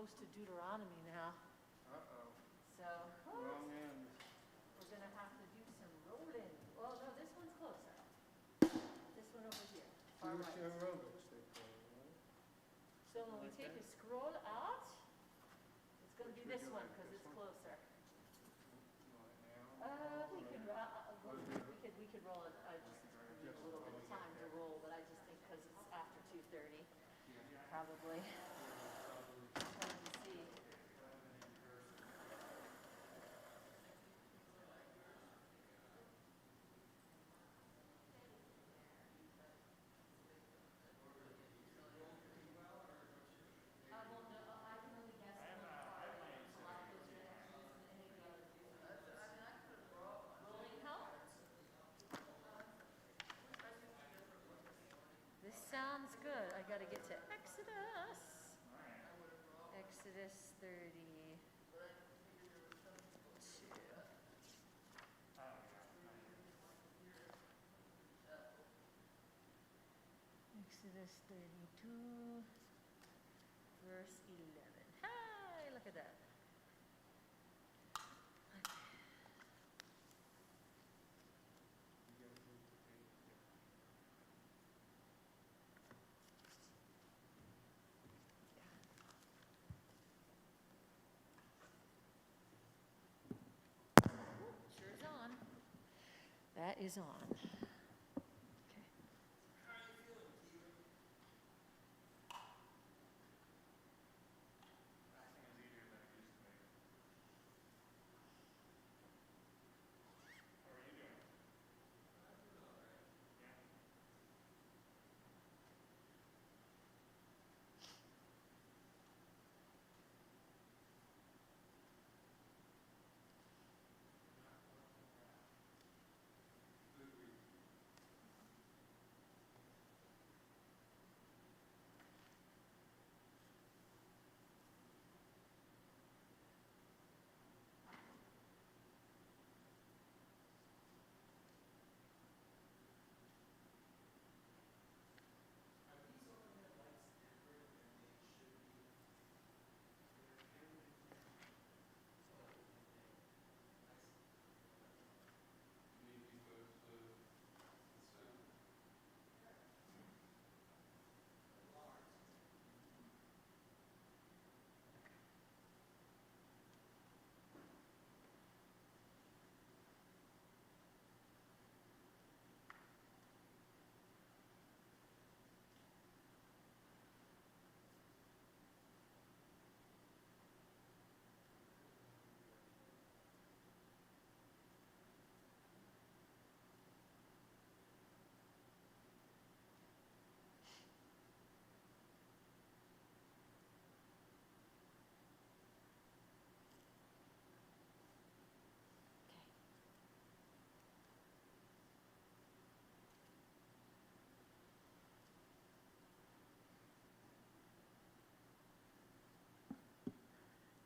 close to Deuteronomy now. Uh-oh. So, Wrong end. we're going to have to do some rolling. Well, no, this one's closer. This one over here, far right. Tisha B'av, they call it, right? So when we take a scroll out, it's going to be this one because it's closer. We could roll it. I just need a little bit of time to roll, but I just think because it's after 2:30, probably. Trying to see. This sounds good. I got to get to Exodus. Exodus 32. Exodus 32, verse 11. Hi, look at that. Sure is on. That is on. Okay. How are you feeling, Keelan? Fasting is easier than it used to be. How are you doing? I'm doing all right. Yeah. Good week. Are these overhead lights different than they should be? They're very oh, okay. I see. Maybe because the sound. Alarms.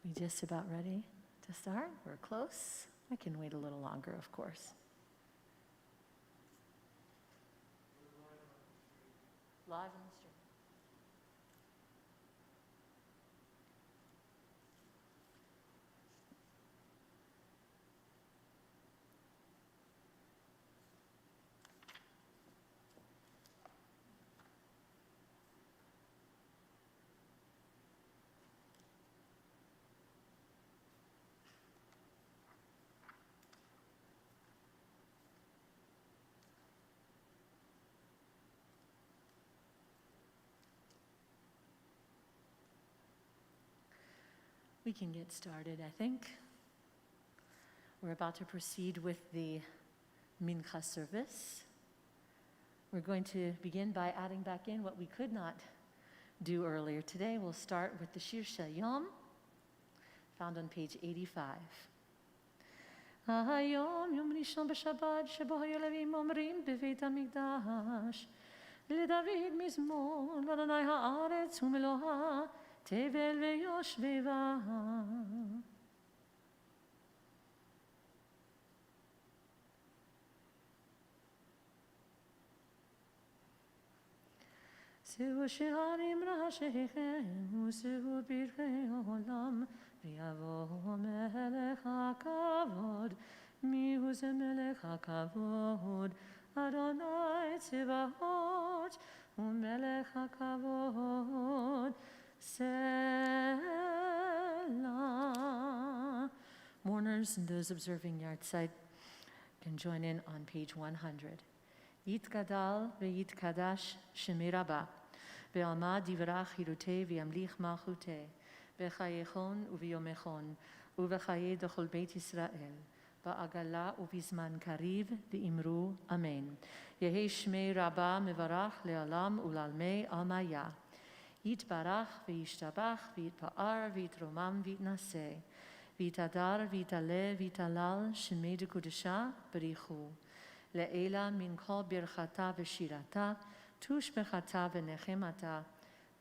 We just about ready to start? We're close. I can wait a little longer, of course. Live on the stream. We can get started, I think. We're about to proceed with the mincha service. We're going to begin by adding back in what we could not do earlier today. We'll start with the Shir Shayom, found on page 85. היום יום ראשון בשבת שבו היו לוויים אומרים בבית המקדש לדוד מזמור לאדוני הארץ ומלואה תבל ויושביה. שאו שערים ראשיכם ושאו פרחי עולם ויבוא מלך הכבוד. מי הוא זה מלך הכבוד? אדוני צבאות ומלך הכבוד. Selah. Mourners and those observing yahrzeit can join in on page 100. יתגדל ויתקדש שמי רבה, בעלמא דברה חירותי וימליך מלכותי, בחייכון וביומכון, ובחיי דכל בית ישראל, בעגלה ובזמן קריב, ואמרו אמן. יהי שמי רבה מברך לעולם ולעלמי עלמיה. יתברך וישתבח ויתפאר ויתרומם ויתנשא, ויתהדר ויתעלה ויתהלל שמי דקודשה בריחו. לעילה מן כל ברכתה ושירתה, תושבחתה ונחמתה,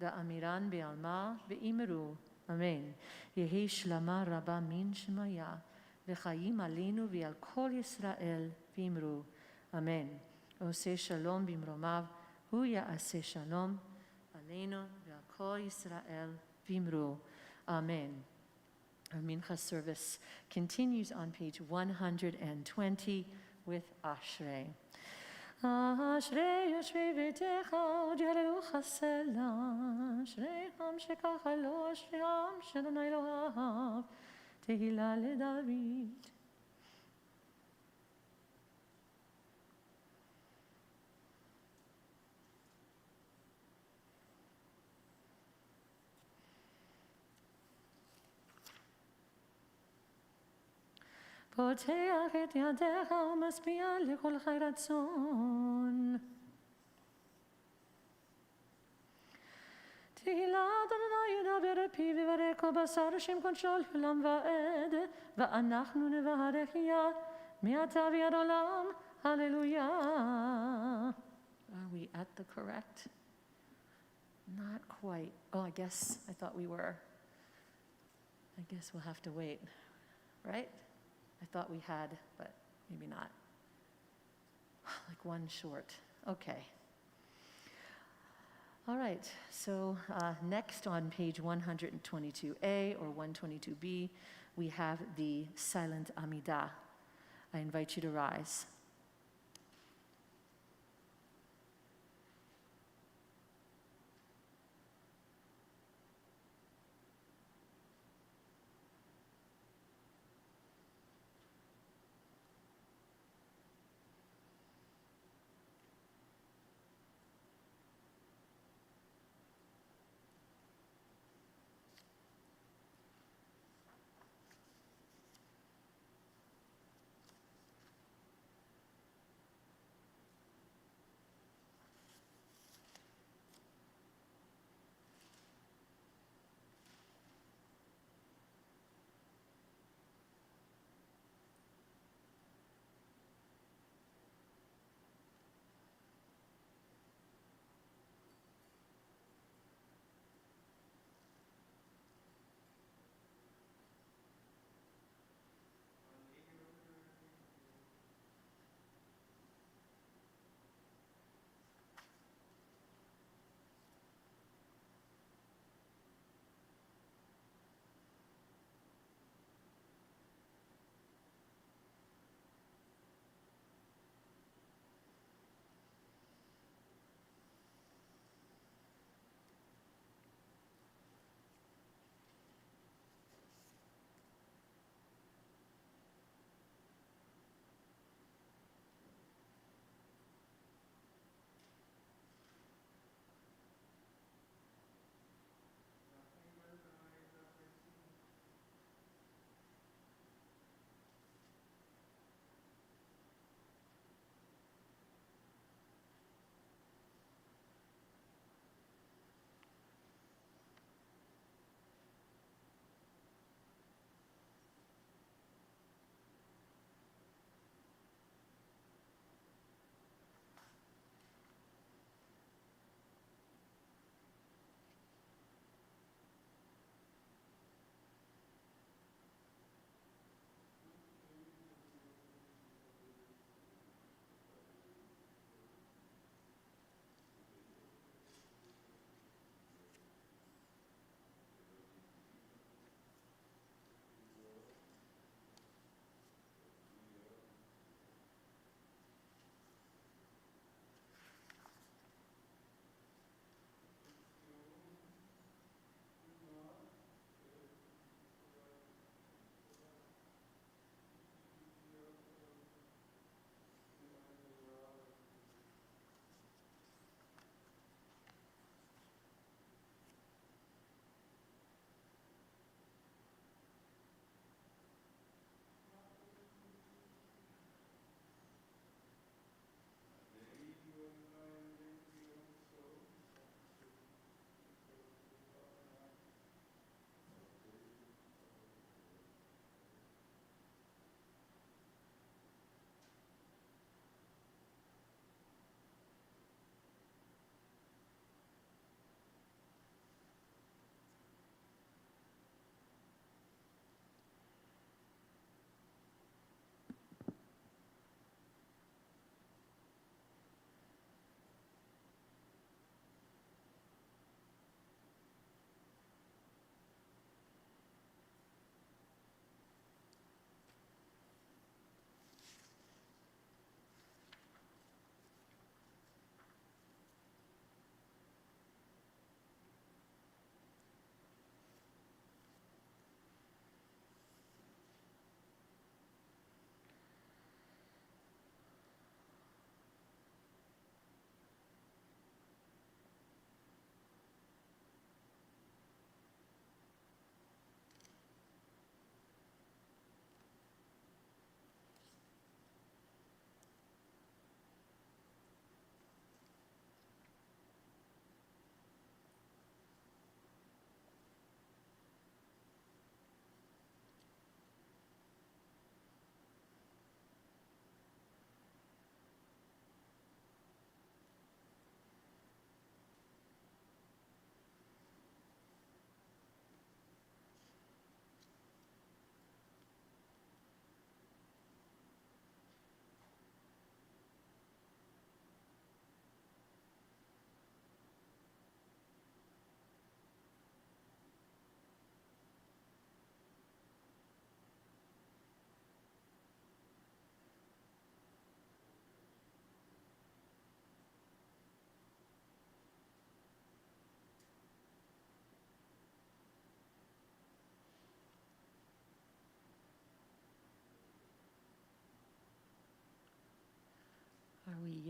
דאמירן בעלמא ואמרו אמן. יהי שלמה רבה מן שמיה, וחיים עלינו ועל כל ישראל ואמרו אמן. עושה שלום במרומיו, הוא יעשה שלום עלינו ועל כל ישראל ואמרו amen. Our mincha service continues on page 120 with Ashrei. Ashrei יושבי ביתך וג'ללוך סלע, אשרי עם שככה לו, אשרי עם שאדוני לא אהב, תהילה לדוד. פותח את ידיך ומשביע לכל חי רצון. תהילה אדוני ידבר פי ויברך כל בשר השם קודשו לעולם ועד, ואנחנו נברך יה מעתה ועד עולם. הללויה. Are we at the correct? Not quite. Oh, I guess I thought we were. I guess we'll have to wait, right? I thought we had, but maybe not. Like one short. Okay. All right, so next on page 122A or 122B, we have the silent Amidah. I invite you to rise.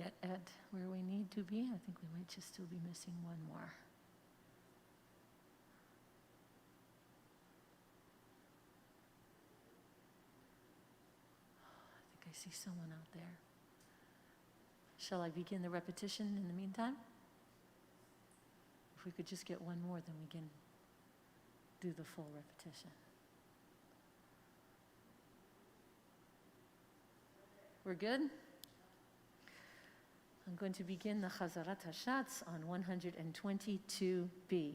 yet at where we need to be. I think we might just still be missing one more. I think I see someone out there. Shall I begin the repetition in the meantime? If we could just get one more, then we can do the full repetition. We're good? I'm going to begin the Chazarat HaShatz on 122b.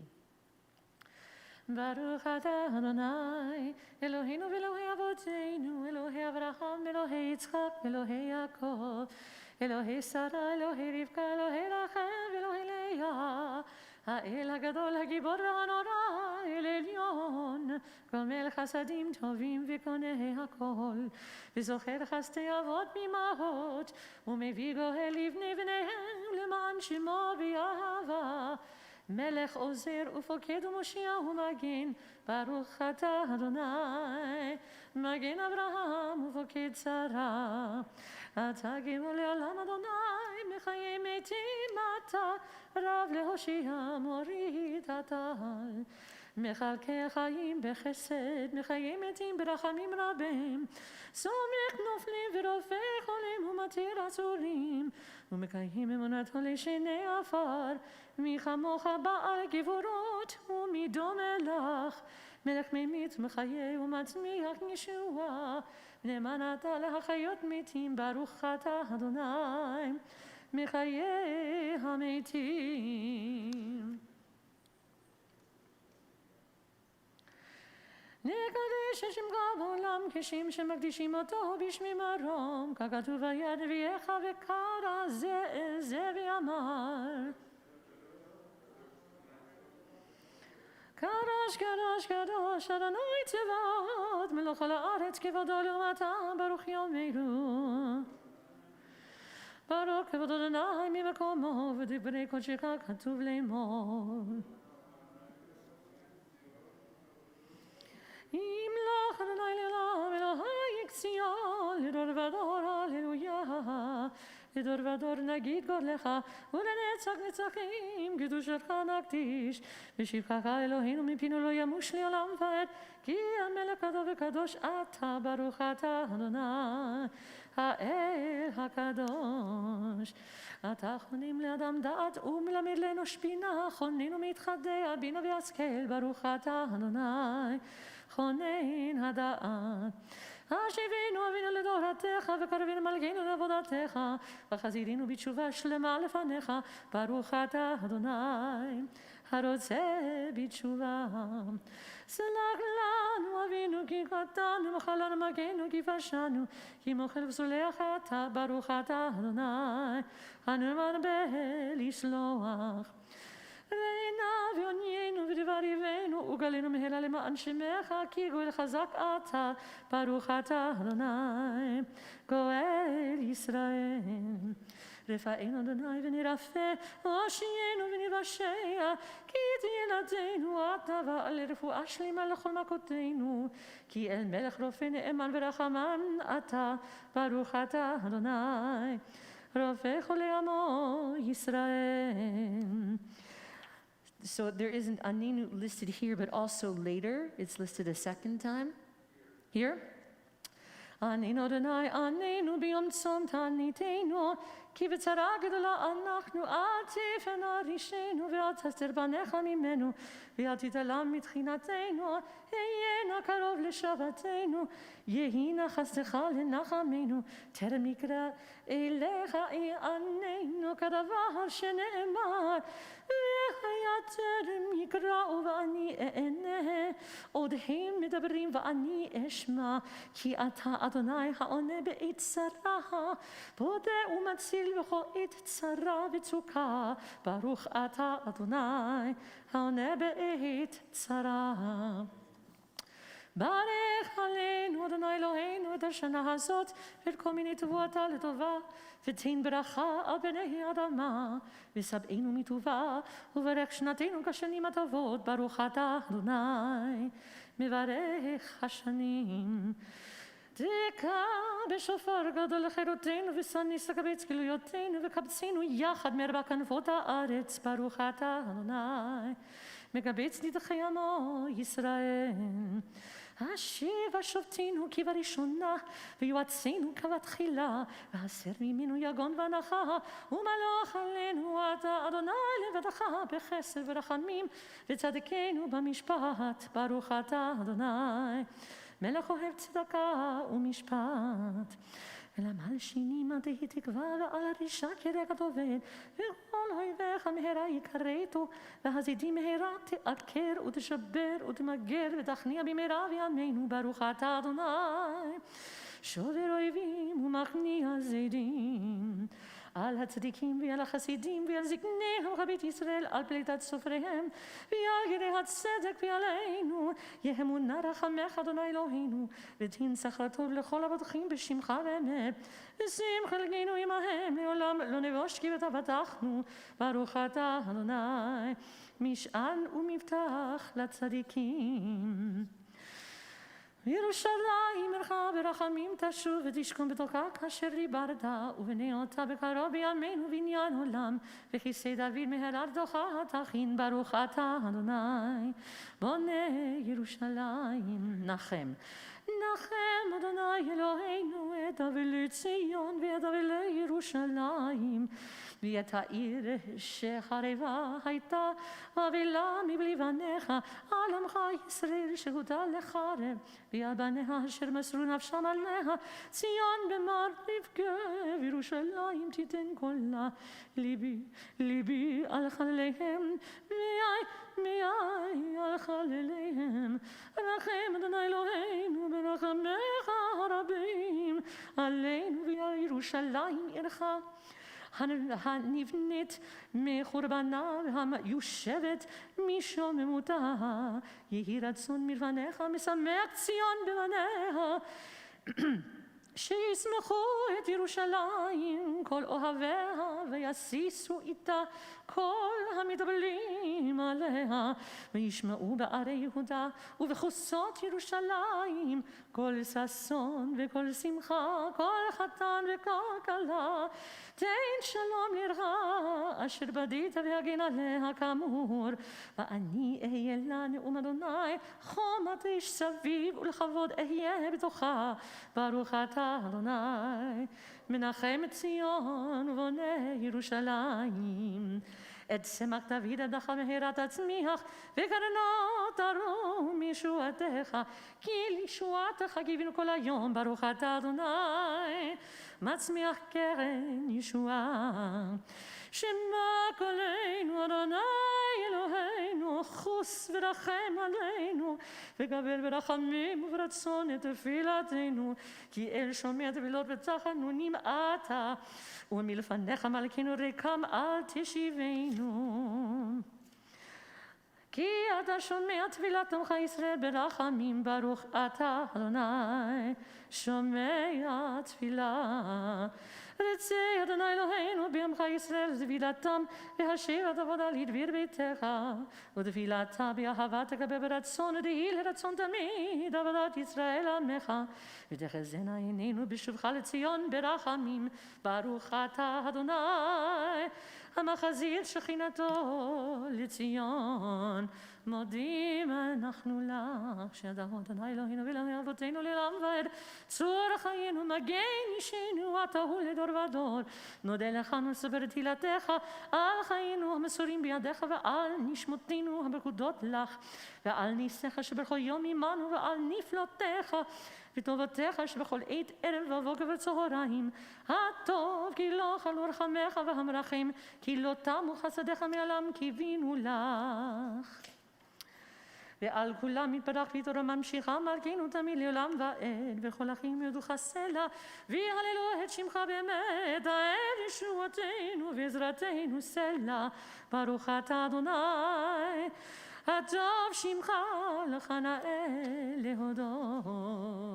Baruch atah Adonai, Eloheinu v'Elohei Avoteinu, Elohei Avraham, Elohei Yitzchak, Elohei Yaakov, Elohei Sarah, Elohei Rivka, Elohei Rachel, Elohei Leah, האל הגדול, הגיבור והנורא, אל עליון, גומל חסדים טובים וקונה הכל, וזוכר חסדי אבות מאימהות, ומביא גואל לבני בניהם למען שמו באהבה. מלך עוזר ופוקד ומושיע ומגן, ברוך אתה אדוני, מגן אברהם ופוקד שרה. אתה גמול לעולם אדוני, מחיי מתים אתה, רב להושיע מוריד הטל. מחלקי חיים בחסד, מחיי מתים ברחמים רבים, סומך נופלים ורופא חולים ומתיר אסורים, ומקיים אמונתו לשני עפר. מי כמוך בעל גבורות ומי דומה לך, מלך ממית ומחיה ומצמיח ישועה, נאמן אתה להחיות מתים, ברוך אתה אדוני מחיי המתים. נקדש את שמך בעולם כשם שמקדישים אותו בשמי מרום, ככתוב היד נביאך וקרא זה ואמר. קדוש קדוש קדוש אדוני צבאות מלוך על הארץ כבודו לעומתה, ברוך יאמרו. ברוך כבוד אדוני ממקומו, ודברי קודשך כתוב לאמור. ימלוך אדוני לעולם אלוהי ציון, לדור ודור הללויה. לדור ודור נגיד גודלך, ולנצח נצחים קדושתך נקדיש. בשבחך אלוהינו מפינו לא ימוש לעולם ועד, כי המלך קדוש וקדוש אתה, ברוך אתה אדוני האל הקדוש. אתה חונן לאדם דעת ומלמד לאנוש בינה, חונן ומתחדע בינה והשכל, ברוך אתה אדוני חונן הדעת. השיבינו אבינו לדורתך, וקרבינו מלכנו לעבודתך, וחזירינו בתשובה שלמה לפניך, ברוך אתה אדוני הרוצה בתשובה. סלח לנו אבינו כי חטאנו, מחל לנו מגנו כי פשענו, כי מוחל וסולח אתה, ברוך אתה אדוני הנמרבה לסלוח. ראינה ועוניינו ודבר יבנו וגלינו מהלה למען שמך, כי גואל חזק אתה, ברוך אתה אדוני גואל ישראל. רפאנו אדוני ונרפא, הושיענו ונבשע, כי את ילדינו אתה, ועל רפואה שלמה לכל מכותינו, כי אל מלך רופא נאמן ורחמן אתה, ברוך אתה אדוני רופא חולי עמו ישראל. So there isn't Aninu listed here, but also later it's listed a second time. Here? Aninu Adonai, Aninu biyom tzom ta'anitenu, כי בצרה גדולה אנחנו, אל תפנה רישנו ואל תסתר פניך ממנו, ואל תתעלם מתחינתנו, היה נא קרוב לשבתנו, יהי נא חסדך לנחמנו, טרם יקרא אליך יעננו, כדבר שנאמר, והיה טרם יקראו ואני אענה, עוד הם מדברים ואני אשמע, כי אתה אדוני העונה בעת צרה, פודה ומציל בכל עת צרה וצוקה, ברוך אתה אדוני העונה בעת צרה. ברך עלינו אדוני אלוהינו את השנה הזאת ואת כל מיני טובתה לטובה, ותן ברכה על בני האדמה, ושבענו מטובה, וברך שנתנו כשנים הטובות, ברוך אתה אדוני מברך השנים. תקע בשופר גדול לחירותנו ושניס לקבץ גלויותינו וקבצנו יחד מארבע כנפות הארץ ברוך אתה אדוני מקבץ נדחי עמו ישראל השיב השופטינו כבראשונה ויועצינו כבתחילה והסר ממנו יגון ואנחה ומלוך עלינו אתה אדוני לבדך בחסד ורחמים וצדקנו במשפט ברוך אתה אדוני מלך אוהב צדקה ומשפט ולמלשינים תהי תקווה ועל הרישה כרגע עובד וכל אויביך מהרה יכרתו והזידים מהרה תעקר ותשבר ותמגר ותכניע במהרה בימינו ברוך אתה אדוני שובר אויבים ומכניע זדים על הצדיקים ועל החסידים ועל זקניהם חבית ישראל על פליטת סופריהם ועל גרי הצדק ועלינו יהמונה רחמך אדוני אלוהינו ותנצח לטוב לכל הבטחים בשמך באמת ושים חלקנו עמהם לעולם לא נבוש כי ותבטחנו ברוך אתה אדוני משען ומבטח לצדיקים ירושלים ערך ברחמים תשוב ותשכון בתוכה כאשר דיברת ובנה אותה בקרוב בימינו בניין עולם וכיסא דוד מהרה תוכה תכין ברוך אתה אדוני בונה ירושלים נחם נחם אדוני אלוהינו את אבלי ציון ואת אבלי ירושלים ואת העיר שחרבה הייתה אבלה מבלי בניך על עמך ישראל שהוטל לחרב ועל בניה אשר מסרו נפשם עליה ציון במר נבכה וירושלים תיתן קולה ליבי על חלליהם מיי על חלליהם רחם אדוני אלוהינו ברחמך הרבים עלינו ועל ירושלים עירך הנבנית מחורבנה והמיושבת משוממותה יהי רצון מלבניך משמח ציון בבניה שישמחו את ירושלים כל אוהביה ויסיסו איתה כל המתאבלים עליה וישמעו בערי יהודה ובחוצות ירושלים כל ששון וכל שמחה כל חתן וכל כלה תן שלום לרעה אשר בדית והגן עליה כאמור ואני אהיה לה נאום אדוני חומת איש סביב ולכבוד אהיה בתוכה ברוך אתה אדוני מנחם את ציון ובונה ירושלים את צמח דוד הדחה מהרה תצמיח וקרנות תרום ישועתך כי לישועתך גיבינו כל היום ברוך אתה אדוני מצמיח קרן ישועה שמע קולנו אדוני אלוהינו חוס ורחם עלינו וגבל ברחמים וברצון את תפילתנו כי אל שומע תפילות ותחנונים אתה ומלפניך מלכנו ריקם אל תשיבנו כי אתה שומע תפילת עמך ישראל ברחמים ברוך אתה אדוני שומע תפילה רצה אדוני אלוהינו בעמך ישראל תפילתם והשב את עבודה לדביר ביתך ותפילתה באהבה תקבל ברצון ותהי לרצון תמיד עבודת ישראל עמך ותחזינה עינינו בשובך לציון ברחמים ברוך אתה אדוני המחזיר שכינתו לציון מודים אנחנו לך שידעו אדוני אלוהינו ולעמי אבותינו לעולם ועד צור חיינו מגן אישנו אתה הוא לדור ודור נודה לך נספר תהילתך על חיינו המסורים בידיך ועל נשמותינו הפקודות לך ועל ניסיך שבכל יום עמנו ועל נפלותיך וטובתך שבכל עת ערב ובוקר וצהריים הטוב כי לא חלו רחמך והמרחם כי לא תמו חסדיך מעולם קיווינו לך ועל כולם מתברך ויתורה ממשיכה מלכנו תמיד לעולם ועד וכל אחים יודוך סלע ויהללו את שמך באמת העד ישועתנו ועזרתנו סלע ברוך אתה אדוני הטוב שמך לך נאה להודות.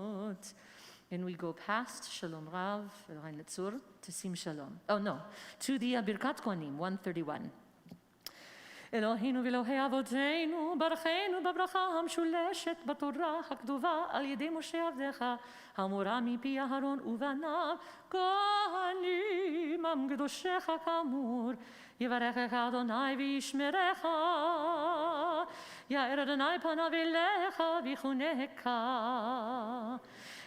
And we go past Shalom Rav, Elohai Netzur, to Sim Shalom. Oh no, to the Birkat Kohanim, 131. אלוהינו ואלוהי אבותינו, ברכנו בברכה המשולשת בתורה הכתובה על ידי משה עבדך, האמורה מפי אהרון ובניו, כהנים עם קדושיך כאמור. יברכך אדוני וישמרך, יאר אדוני פניו אליך ויחונקה.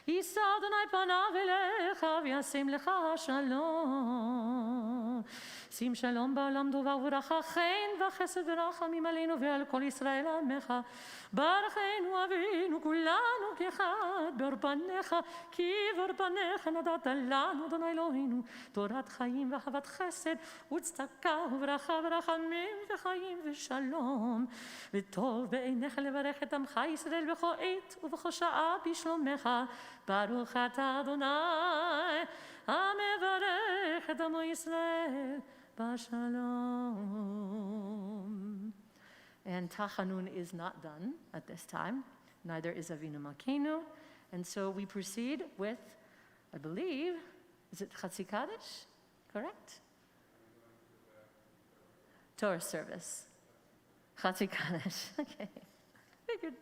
יישא אדוני פניו אליך וישם לך שלום. שים שלום בעולם טובה וברכה, חן וחסד ורחמים עלינו ועל כל ישראל עמך. ברכנו אבינו כולנו כאחד באור פניך, כי באור פניך נתת לנו אדוני אלוהינו תורת חיים ואהבת חסד וצדקה וברכה ורחמים וחיים ושלום. וטוב בעיניך לברך את עמך ישראל בכל עת ובכל שעה בשלומך. ברוך אתה אדוני המברך את עמו ישראל בשלom. And Tachanun is not done at this time, neither is Avinu Malkeinu, and so we proceed with, I believe, is it Chatzi Kaddish? Correct? Torah service. Chatzi Kaddish. Okay. Very good.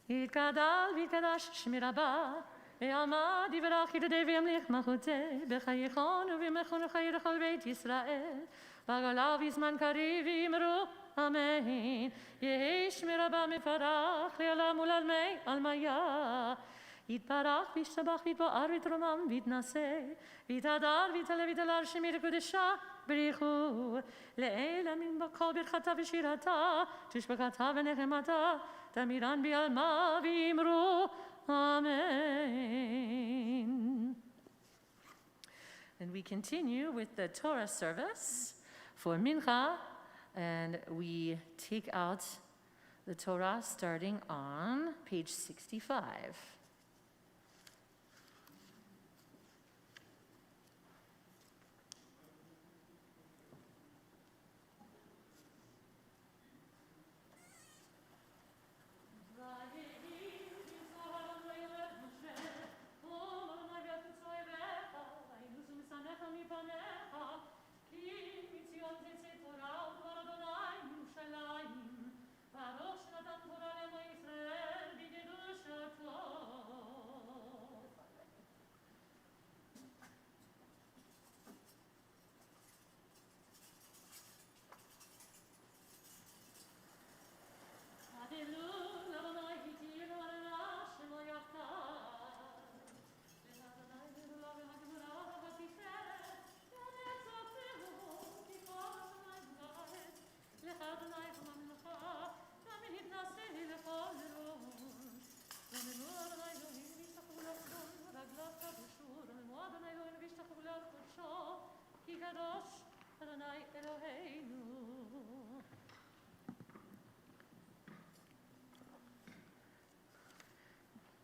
יתגדל ויתקדש שמי רבה, ויעמד יברך ידידי וימליך מלכותי, בחייכון ובימכון וחיי לכל בית ישראל, בגולה ובזמן קריב ויאמרו אמן. יהי שמי רבה מפרח לעולם ולעלמי עלמיה. יתברך וישתבח ויתפאר ויתרומם ויתנשא, ויתהדר ויתעלה ויתהלל שמי לקודשה בריחו. לאל אמין בכל ברכתה ושירתה, תשבחתה ונחמתה, תמירן בעלמה ויאמרו amen. And we continue with the Torah service for mincha, and we take out the Torah starting on page 65.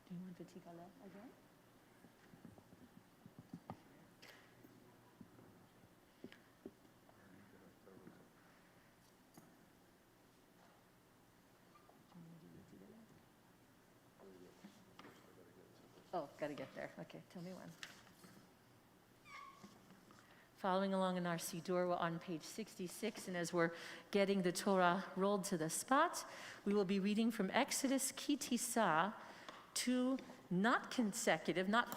Do you want to take a look again? Oh, gotta get there. Okay, tell me when. Following along in our Siddur, we're on page 66, and as we're getting the Torah rolled to the spot, we will be reading from Exodus Ki Tisha to not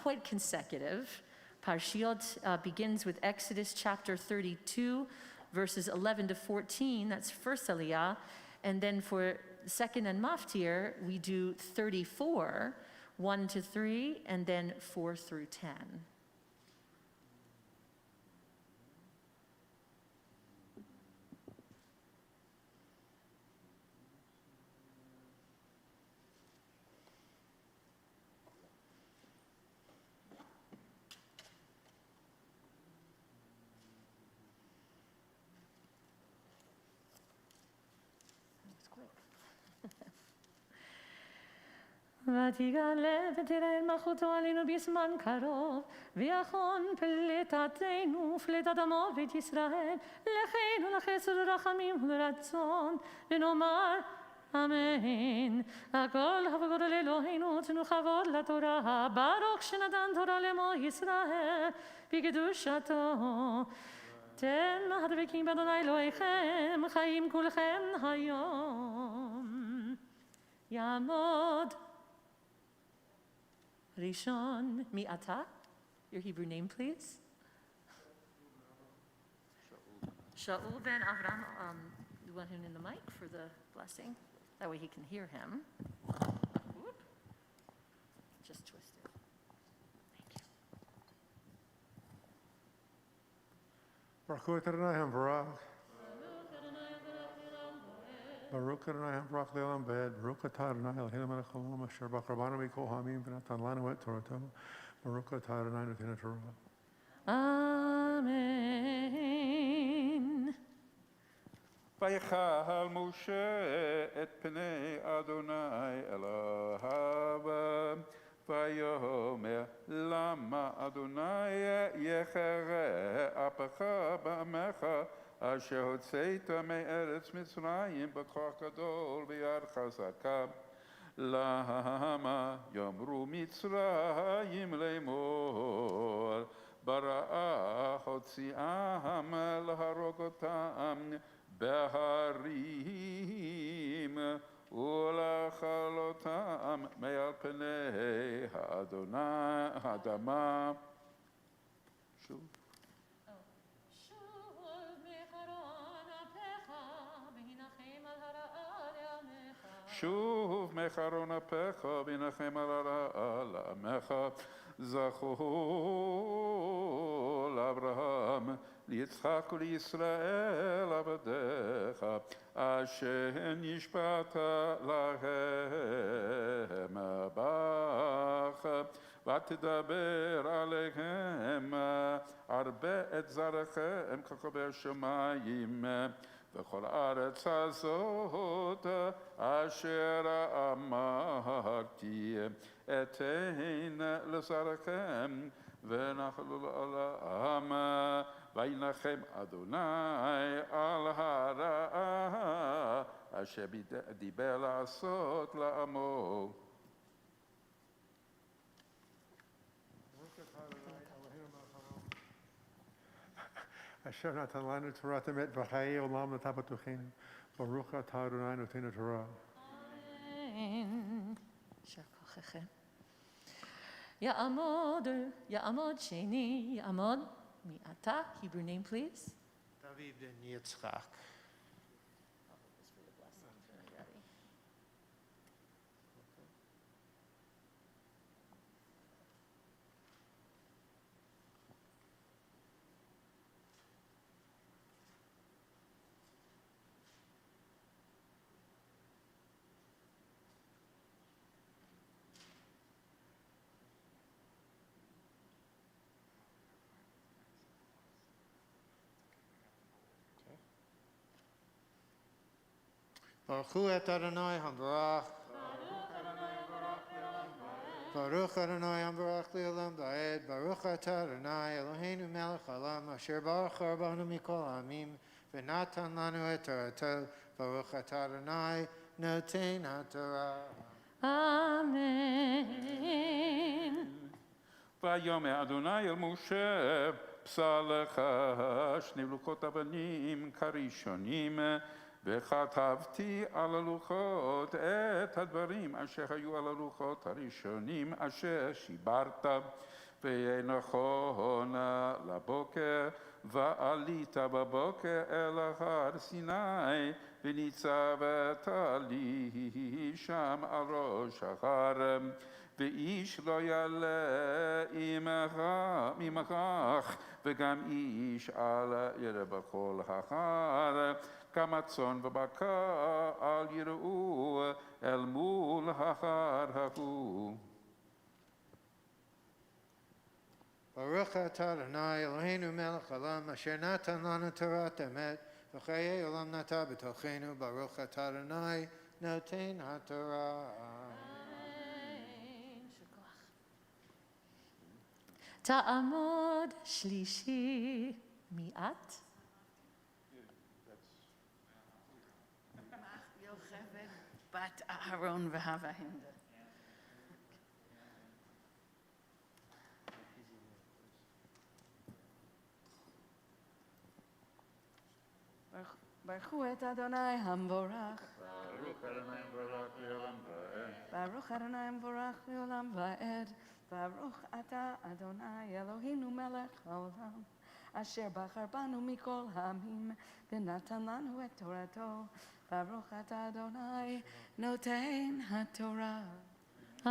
quite consecutive. Parshiot begins with Exodus chapter 32, verses 11 to 14. That's first Aliyah. And then for second and Maftir, we do 34, 1 to 3, and then 4 through 10. ותגלה ותראה את מלכותו עלינו בזמן קרוב, ויחון פליטתנו ופליטת עמו בית ישראל, לכנו לחסד ורחמים ולרצון, ונאמר אמן. הכל הכבוד לאלוהינו, תנו כבוד לתורה, ברוך שנתן תורה לעמו ישראל בקדושתו. אתם הדבקים באדוני אלוהיכם, חיים כולכם היום. יעמוד ראשון מעתה. Your Hebrew name, please. Shaul ben Avram, you want him in the mic for the blessing? That way he can hear him. Whoop. Just twist it. Thank you. Baruch Adonai Hamvarach. Baruch Adonai Hamvarach Le'olam Ved. Baruch Atah Adonai Eloheinu melech haolam asher bach rabanu mikol ha'amim v'natan lanu et Torato. Baruch Atah Adonai noten Torah. Amen. ויחל משה את פני אדוני אלוהיו, ויאמר למה אדוני יחרה אפך בעמך אשר הוצאת מארץ מצרים בכוח גדול ביד חזקה. למה יאמרו מצרים לאמור בראה הוציאם להרוג אותם בהרים ולכלותם מעל פני האדמה. שוב. שוב מחרון אפיך ונחם על הרעה לעמך. זכור לאברהם, ליצחק ולישראל עבדיך, אשר נשבעת להם בך, ותדבר עליהם הרבה את זרעכם ככוכבי השמיים. וכל הארץ הזאת אשר אמרתי אתן לזרעכם ונחלו לעולם, וינחם אדוני על הרעה אשר דיבר לעשות לעמו. Asher natan lanu Torah emet v'chayei olam nata b'tochenu. Baruch Atah Adonai noten Torah. Amen. יישר כוחכם. יעמוד שני, יעמוד מעתה. Hebrew name, please. David ben Yitzchak. Baruch et Adonai Hamvarach. Baruch Adonai Hamvarach Le'olam Va'ed. Baruch atah Adonai Eloheinu melech haolam asher barach rabanu mikol ha'amim v'natan lanu et Torato. Baruch atah Adonai noten haTorah. Amen. ויאמר אדוני אל משה, פסע לך שני לוחות אבנים כראשונים, וכתבתי על הלוחות את הדברים אשר היו על הלוחות הראשונים אשר שיברת, ויהי נכון לבוקר, ועלית בבוקר אל הר סיני, וניצבת לי שם על ראש ההר, ואיש לא יעלה עמך, וגם איש אל יראה בכל ההר, גם הצאן ובקר אל יראו אל מול ההר ההוא. Baruch atah Adonai Eloheinu melech haolam asher natan lanu Torat emet v'chayei olam nata b'tochenu. Baruch atah Adonai noten haTorah. תעמוד שלישי מיעט. יוכבד בת אהרון והווה הינדה. ברכו את אדוני המבורך. Baruch Adonai Baruch Leolam Vaed. ברוך אדוני המבורך לעולם ועד. ברוך אתה אדוני אלוהינו מלך העולם, אשר בחר בנו מכל העמים ונתן לנו את תורתו. ברוך אתה אדוני נותן התורה. Amen.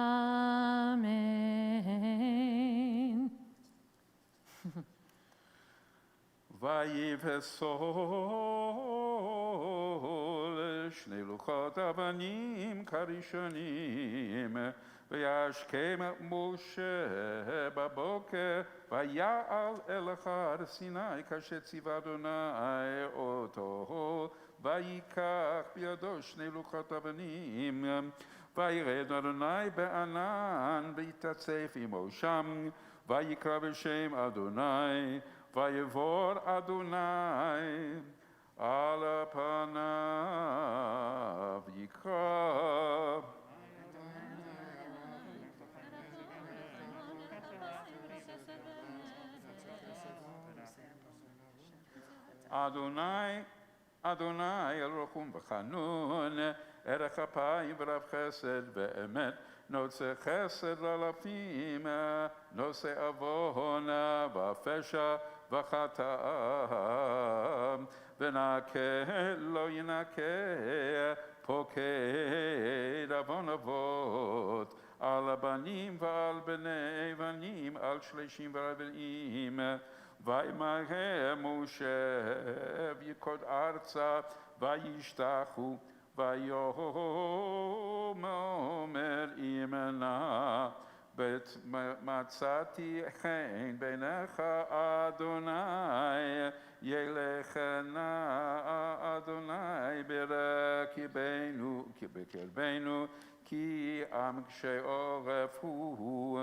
ויבסול שני לוחות אבנים כראשונים, וישכם משה בבוקר, ויעל אל הר סיני, כאשר ציווה אדוני אותו, ויקח בידו שני לוחות אבנים, וירד אדוני בענן, ויתעצף עמו שם, ויקרא בשם אדוני, ויבור אדוני על פניו יקרא. אדוני, אדוני אל רחום וחנון, ערך אפיים ורב חסד ואמת, נושא חסד לאלפים, נושא עוון ופשע וחטא, ונקה לא ינקה, פוקד עוון אבות, על הבנים ועל בני בנים, על 30 וימהר משה ויקוד ארצה, וישתחו, ויאמר אמנה, מצאתי חן בעיניך אדוני, ילך נא אדוני בקרבנו, כי עם קשה עורף הוא.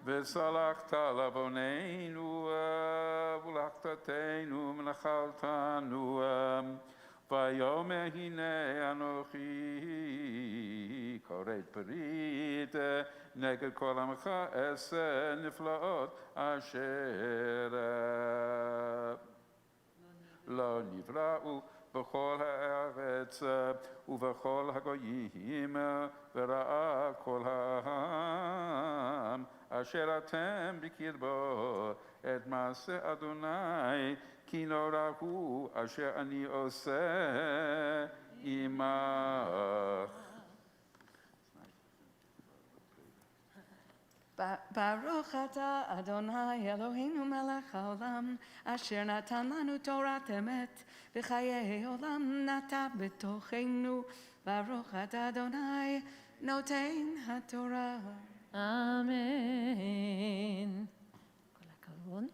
וסלחת לעווננו ולחטאתנו ונחלתנו, ויאמר הנה אנוכי כורת ברית נגד כל עמך 10 נפלאות אשר לא נבראו בכל הארץ ובכל הגויים, וראה כל העם אשר אתם בקרבו את מעשה אדוני, כי נורא הוא אשר אני עושה עמך. ברוך אתה אדוני אלוהינו מלך העולם, אשר נתן לנו תורת אמת וחיי עולם נטע בתוכנו. ברוך אתה אדוני נותן התורה. אמן. כל הכבוד.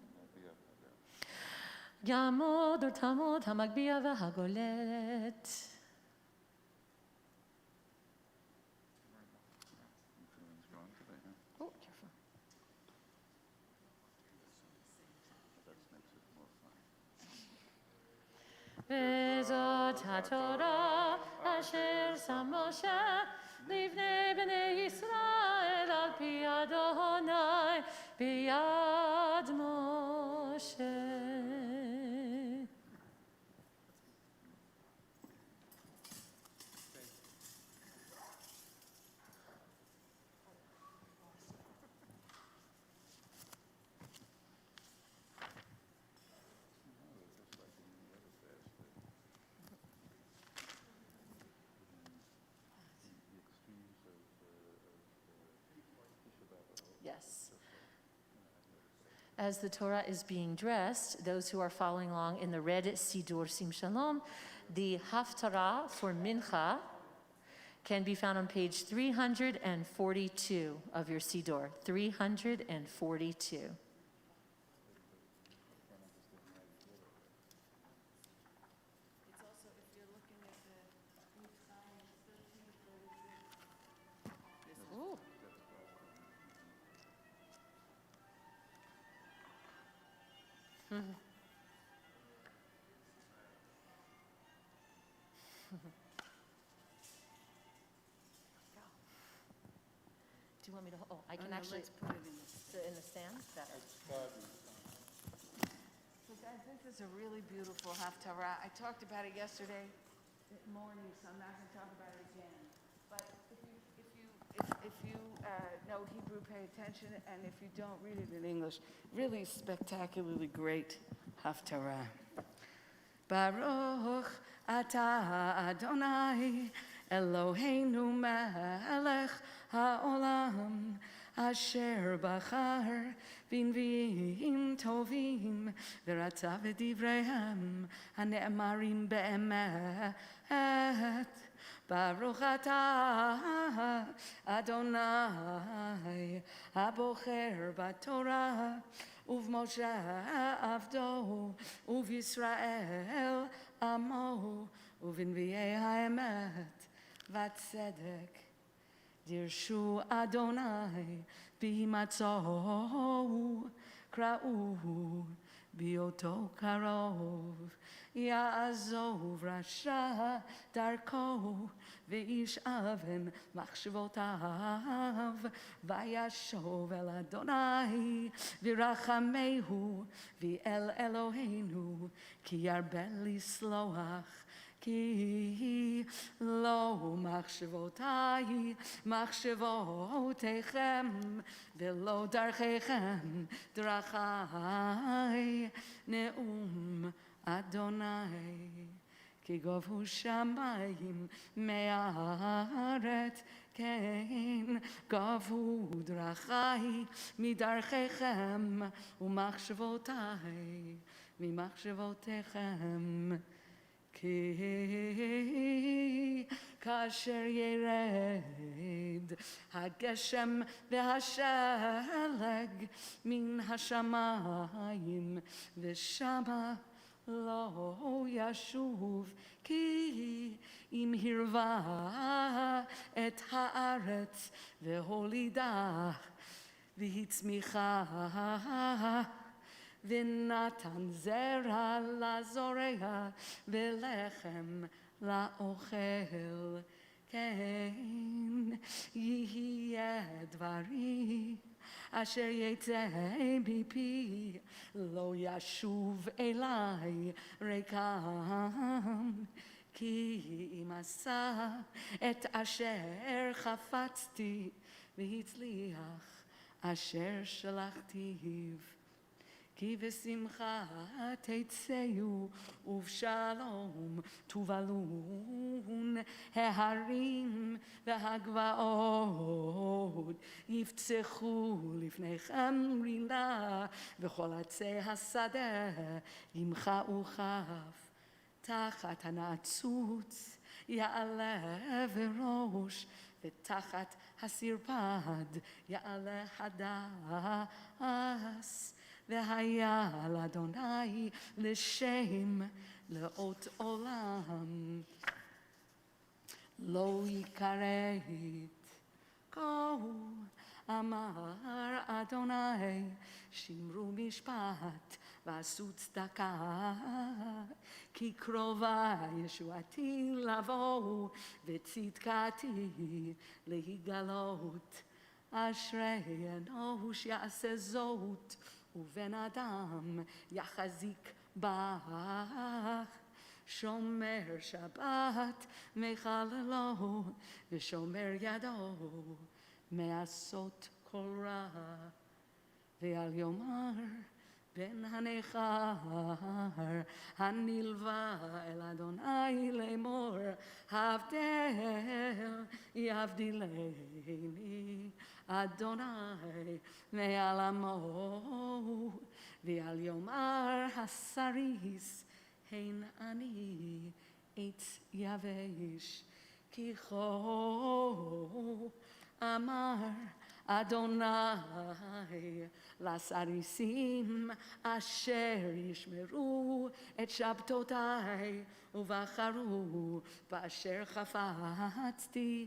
יעמוד ותעמוד המגביה והגולת. Oh, careful. וזאת התורה אשר שם משה לבני בני ישראל על פי אדוני ביד משה. Yes. As the Torah is being dressed, those who are following along in the red Sidur Sim Shalom, the Haftarah for mincha can be found on page 342 of your Sidur. 342. Ooh. Do you want me to, I can actually, Let's put it in this. in the stand? Better. So guys, this is a really beautiful haftarah. I talked about it yesterday morning, so I'm not going to talk about it again. But if you know Hebrew, pay attention, and if you don't, read it in English. Really spectacularly great haftarah. Baruch atah Adonai Eloheinu melech haolam asher bachar b'nviim tovim v'ratza v'divreihem hane'emarim be'emet. Baruch atah Adonai abocher b'Torah ובמשה עבדו, ובישראל עמו, ובנביאי האמת והצדק. דרשו אדוני בהימצאו, קראו בהיותו קרוב. יעזוב רשע דרכו, ואיש אבן מחשבותיו, וישוב אל אדוני, וירחמהו, ואל אלוהינו, כי ירבה לסלוח. כי לא מחשבותי, מחשבותיכם, ולא דרכיכם, דרכי, נאום אדוני. כי גבהו שמיים מארץ, כן, גבהו דרכי מדרכיכם, ומחשבותי ממחשבותיכם. כי כאשר ירד הגשם והשלג מן השמיים, ושמה לא ישוב, כי אם הרווה את הארץ והולידה והצמיחה ונתן זרע לזורע ולחם לאוכל, כן יהיה דברי אשר יצא מפי, לא ישוב אליי ריקם. כי אם עשה את אשר חפצתי, והצליח אשר שלחתיו. כי בשמחה תצאו ובשלום תובלון, ההרים והגבעות יפצחו לפניכם רינה, וכל עצי השדה ימחאו כף. תחת הנעצוץ יעלה וראש, ותחת הסרפד יעלה הדס. והיה לאדוני לשם לאות עולם, לא יכרת. כה אמר אדוני, שמרו משפט ועשו צדקה, כי קרובה ישועתי לבוא, וצדקתי להיגלות. אשרי אנוש יעשה זאת, ובן אדם יחזיק בך. שומר שבת מחללו, ושומר ידו מעשות כל רע. ועל יאמר בן הנכר הנלווה אל אדוני לאמור, הבדל יבדילני אדוני מעל עמו. ועל יאמר הסריס, הן אני עץ יבש. כי כה אמר אדוני לסריסים אשר ישמרו את שבתותי ובחרו באשר חפצתי,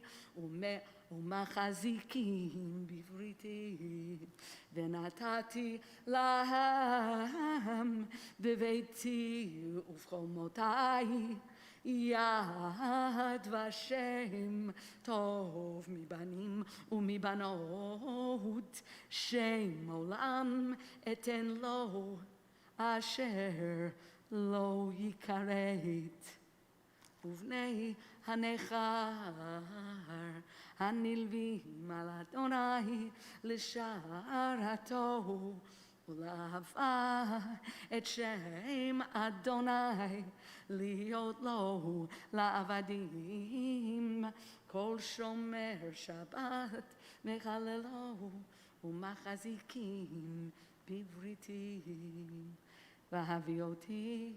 ומחזיקים בבריתי. ונתתי להם בביתי ובחומותי יד ושם טוב מבנים ומבנות, שם עולם אתן לו אשר לא יכרת, ובני הנכר הנלווים על אדוני לשרתו, ולהבא את שם אדוני להיות לו לעבדים. כל שומר שבת מחללו ומחזיקים בבריתי. והביא אותי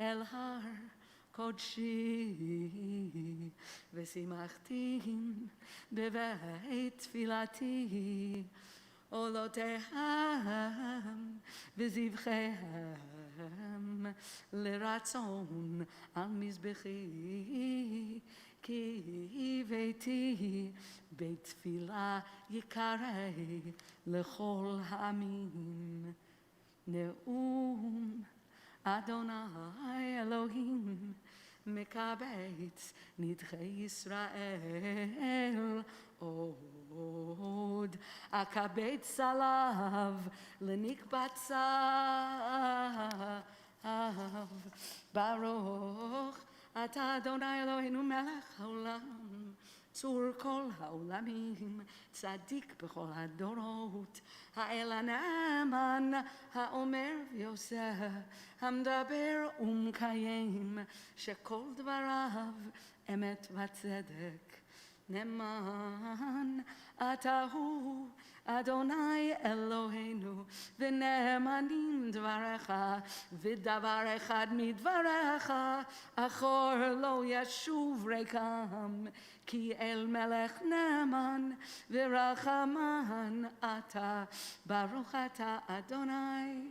אל הר קודשי ושימחתי בבית תפילתי. עולותיהם וזבחיהם לרצון על מזבחי, כי ביתי בית תפילה יקרא לכל העמים. נאום אדוני אלוהים מקבץ נדחי ישראל, עוד אקבץ עליו לנקבציו. ברוך אתה אדוני אלוהינו מלך העולם, צור כל העולמים, צדיק בכל הדורות, האל הנאמן, האומר ויוסף, המדבר ומקיים, שכל דבריו אמת וצדק. נאמן אתה הוא אדוני אלוהינו, ונאמנים דבריך, ודבר אחד מדבריך אחור לא ישוב ריקם, כי אל מלך נאמן ורחמן אתה. ברוך אתה אדוני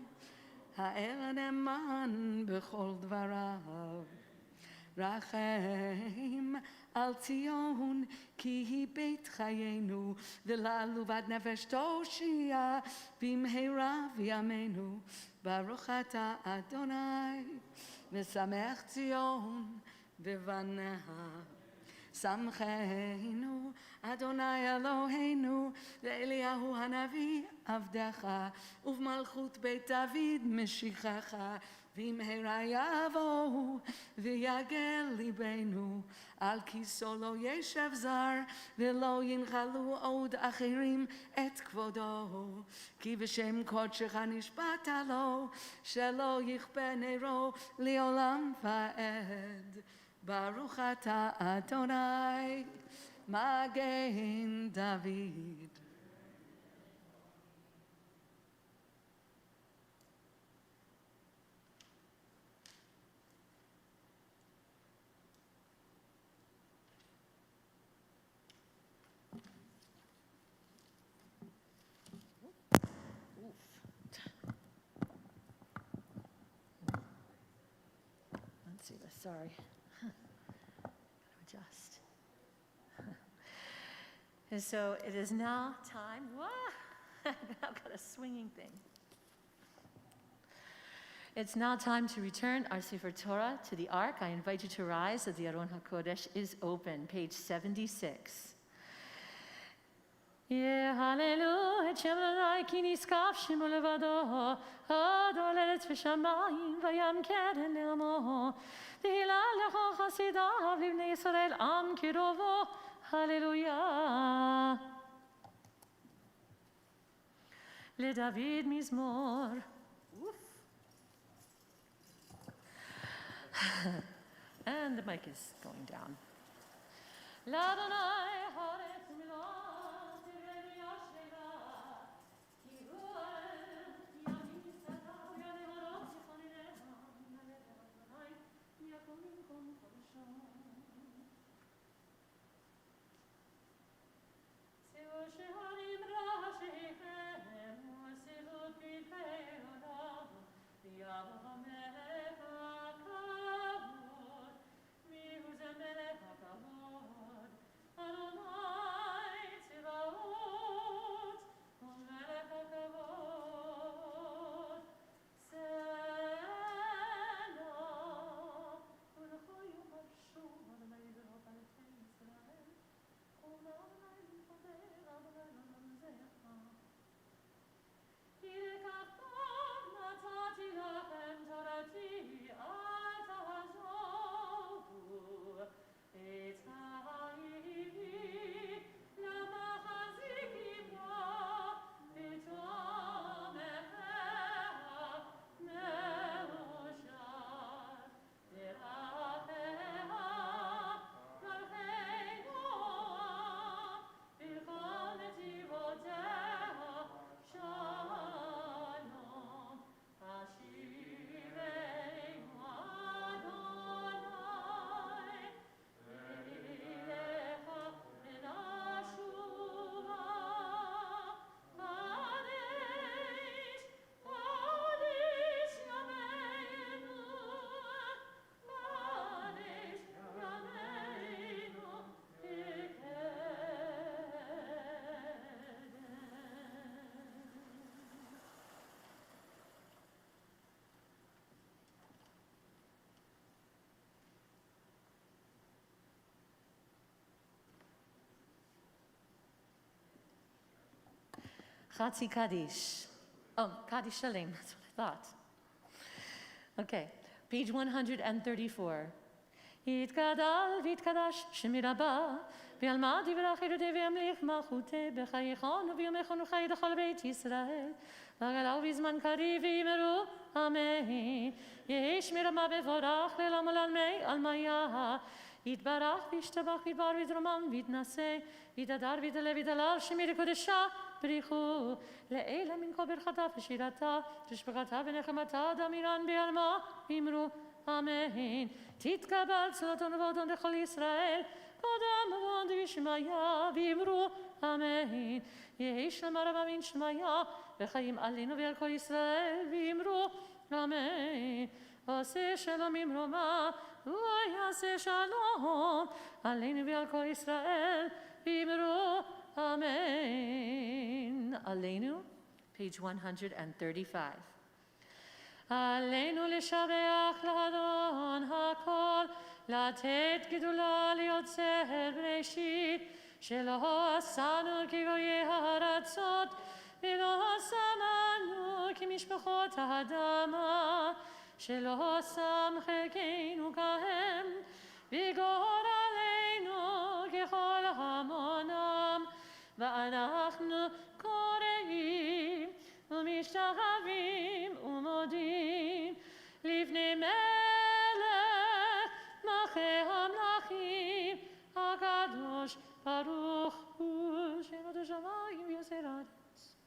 האל הנאמן בכל דבריו. רחם על ציון כי היא בית חיינו, ולעלובת נפש תושיע במהרה בימינו. ברוך אתה אדוני משמח ציון בבניה. שמחנו אדוני אלוהינו ואליהו הנביא עבדך, ובמלכות בית דוד משיחך, במהרה יבוא ויגל ליבנו. על כיסו לא ישב זר, ולא ינחלו עוד אחרים את כבודו, כי בשם קודשך נשבעת לו, שלא יכפה נרו לעולם ועד. ברוך אתה אדוני מגן דוד. Let's see this, sorry. Adjust. And so it is now time. I've got a swinging thing. It's now time to return our Sefer Torah to the Ark. I invite you to rise as the Aron HaKodesh is open, page 76. יהללו את שם אדוני כי נשגב שמו לבדו, אדון ארץ ושמיים וים קרן לעמו, תהילה לכל חסידיו לבני ישראל עם קרובו, הללויה. לדוד מזמור. And the mic is going down. לאדוני הארץ ומלואה Adonai Chatzi Kaddish. Oh, Kaddish Shalem, that's what I thought. Okay, page 134. יתגדל ויתקדש שמי רבה, ועלמא דברך ירודה וימליך מלכותי בחייכון וביומכון וחי לכל בית ישראל, והגלה ובזמן קריב ויאמרו אמן. יהי שמי רבה בבורך לעולם ולעלמי עלמיה, יתברך וישתבח וידבר ויתרומם ויתנשא ויתהדר ויתעלה ויתהלל שמי לקודשה בריחו לעילה מן כל ברכתה ושירתה תשבחתה ונחמתה דמירן בעלמא ואמרו אמן. תתקבל צלתון ועודון לכל ישראל קודם ועוד בשמיה ואמרו אמן. יהי שלמה רבה מן שמיה וחיים עלינו ועל כל ישראל ואמרו אמן. עשה שלום ממרומה ויעשה שלום עלינו ועל כל ישראל ואמרו אמן. עלינו, page 135. עלינו לשבח לאדון הכל, לתת גדולה ליוצר בראשית, שלא עשנו כגויי הארצות, ולא שמנו כמשפחות האדמה, שלא שם חלקנו כהם, וגור עלינו ככל המונם, ואנחנו קוראים ומשתחווים ומודים לפני מלך מלכי המלכים הקדוש ברוך הוא שנותן השמיים ויוצר הארץ.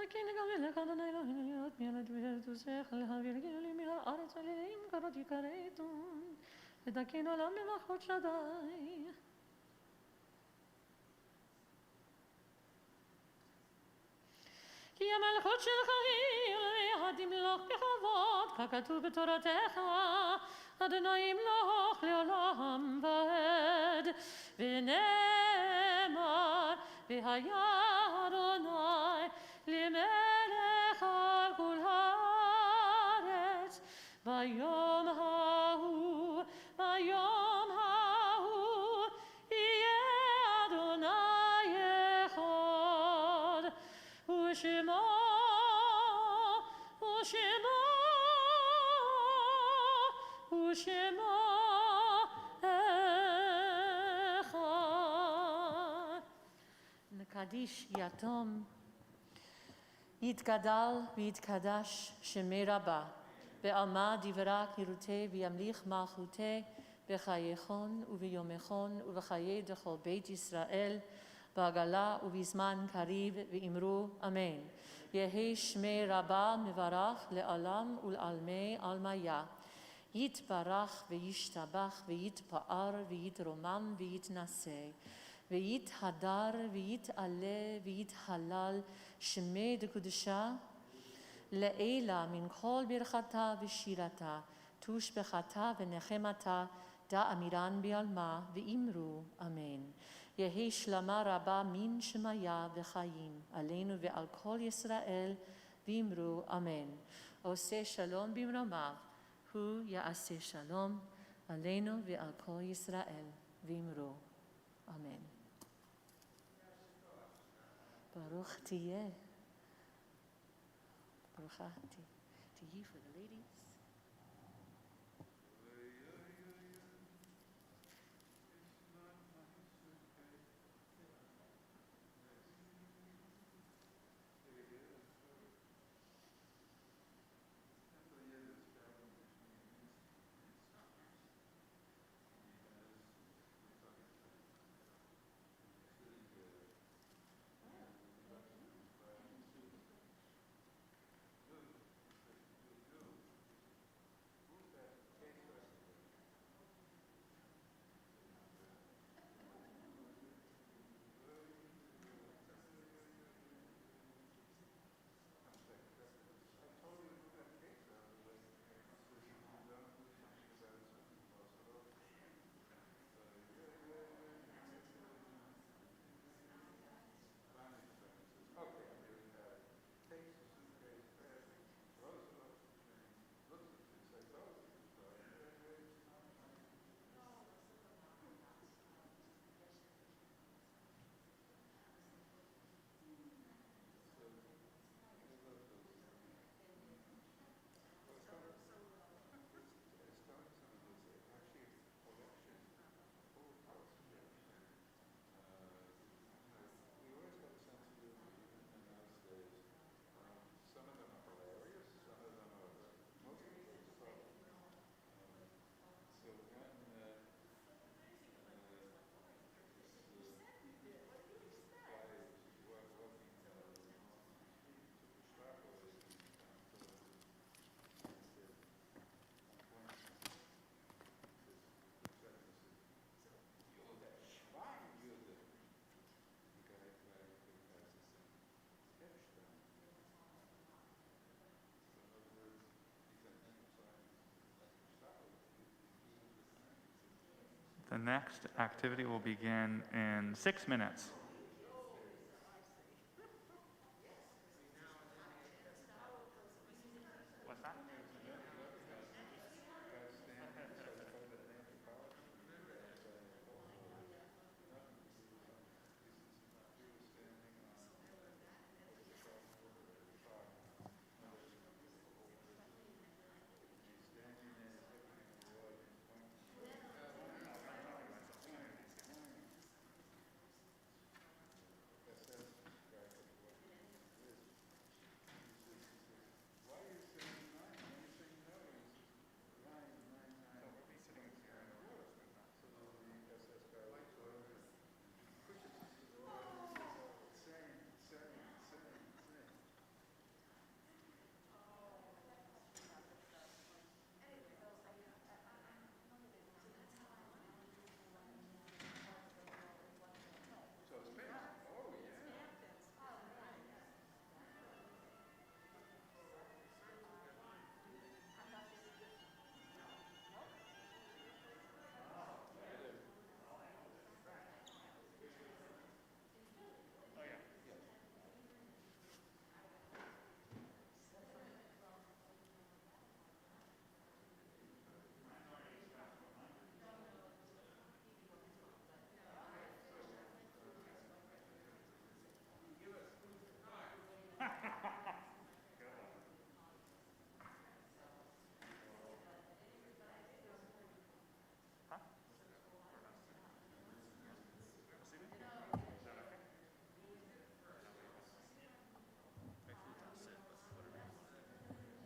כן נגמל לך אדוני אלוהינו להיות מיילד ותוסך להעביר גאולים מהארץ עליהם קרות יקרתון ותקין עולם במלכות שדי. כי המלכות שלך היא והתמלוך בכבוד ככתוב בתורתך אדוני ימלוך לעולם ועד ונאמר והיה אדוני למלך על כל הארץ ביום ההוא יהיה אדוני אחד ושמו אחד. נקדיש יתום יתגדל ויתקדש שמי רבה, בעלמא דברך ירותי וימליך מלכותי בחייכון וביומכון ובחיי דכל בית ישראל, בעגלה ובזמן קריב ואמרו אמן. יהי שמי רבה מברך לעולם ולעלמי עלמיה. יתברך וישתבח ויתפאר ויתרומם ויתנשא ויתהדר ויתעלה ויתהלל שמי דקודשה לעילה מן כל ברכתה ושירתה תושבחתה ונחמתה דאמירן בעלמא ואמרו אמן. יהי שלמה רבה מן שמיה וחיים עלינו ועל כל ישראל ואמרו אמן. עושה שלום במרומיו הוא יעשה שלום עלינו ועל כל ישראל ואמרו אמן. ברוך תהיה. ברוכה תהיי for the ladies. The next activity will begin in 6 minutes. What's that?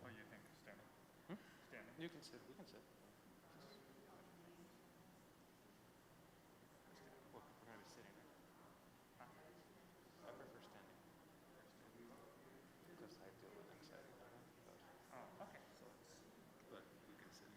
What do you think? Standing? Standing? You can sit. We can sit. We're going to be sitting there. I prefer standing. Because I deal with anxiety. Oh, okay. But we can sit.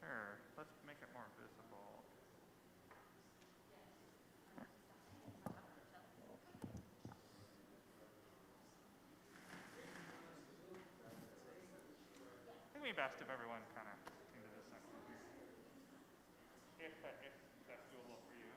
Sure. Let's make it more visible. I think it'd be best if everyone kind of came to this section. If that's doable for you.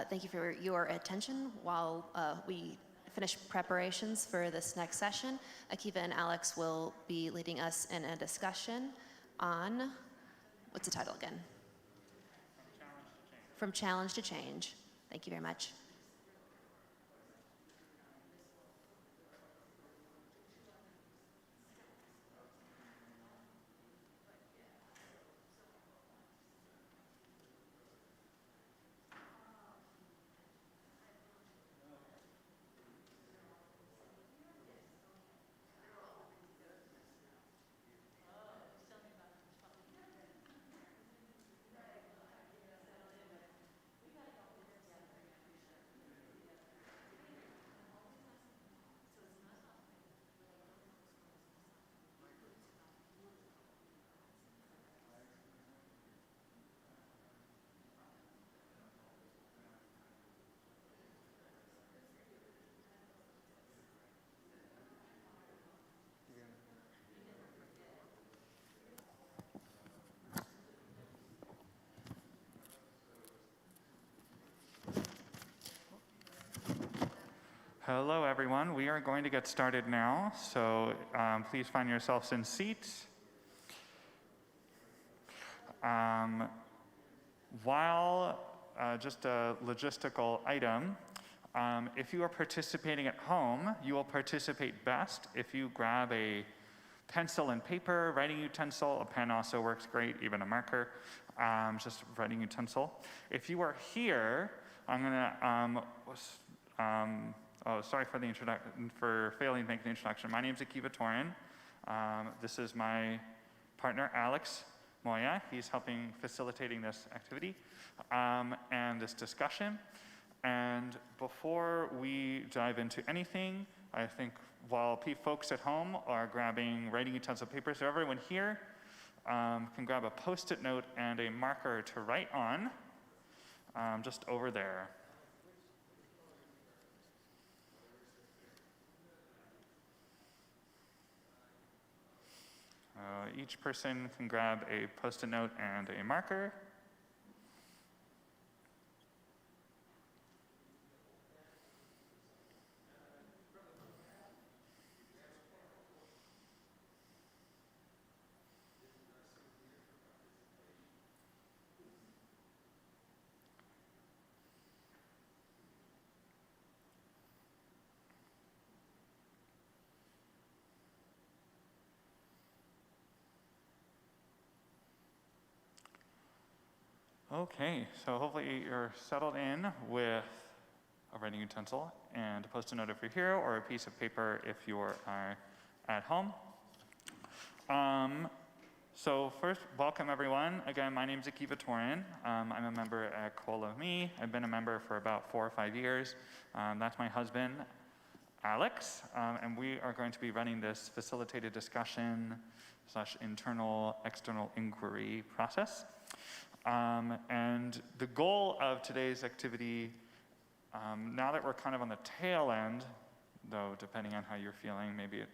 Thank you for your attention while we finish preparations for this next session. Akiva and Alex will be leading us in a discussion on, what's the title again? From Challenge to Change. Thank you very much. Hello, everyone. We are going to get started now, so please find yourselves in seats. Just a logistical item, if you are participating at home, you will participate best if you grab a pencil and paper, writing utensil. A pen also works great, even a marker, just writing utensil. If you are here, I'm gonna, sorry for the introduction, for failing to make the introduction. My name is Akiva Torin. This is my partner, Alex Moya. He's helping facilitating this activity and this discussion. And before we dive into anything, I think while folks at home are grabbing writing utensil paper, so everyone here can grab a Post-it note and a marker to write on, just over there. Each person can grab a Post-it note and a marker. Okay, so hopefully you're settled in with a writing utensil and a Post-it note if you're here, or a piece of paper if you are at home. So first, welcome everyone. Again, my name is Akiva Torin. I'm a member at Kol of Me. I've been a member for about 4 or 5 years. That's my husband, Alex, and we are going to be running this facilitated discussion / internal external inquiry process. And the goal of today's activity, now that we're kind of on the tail end, though depending on how you're feeling, maybe it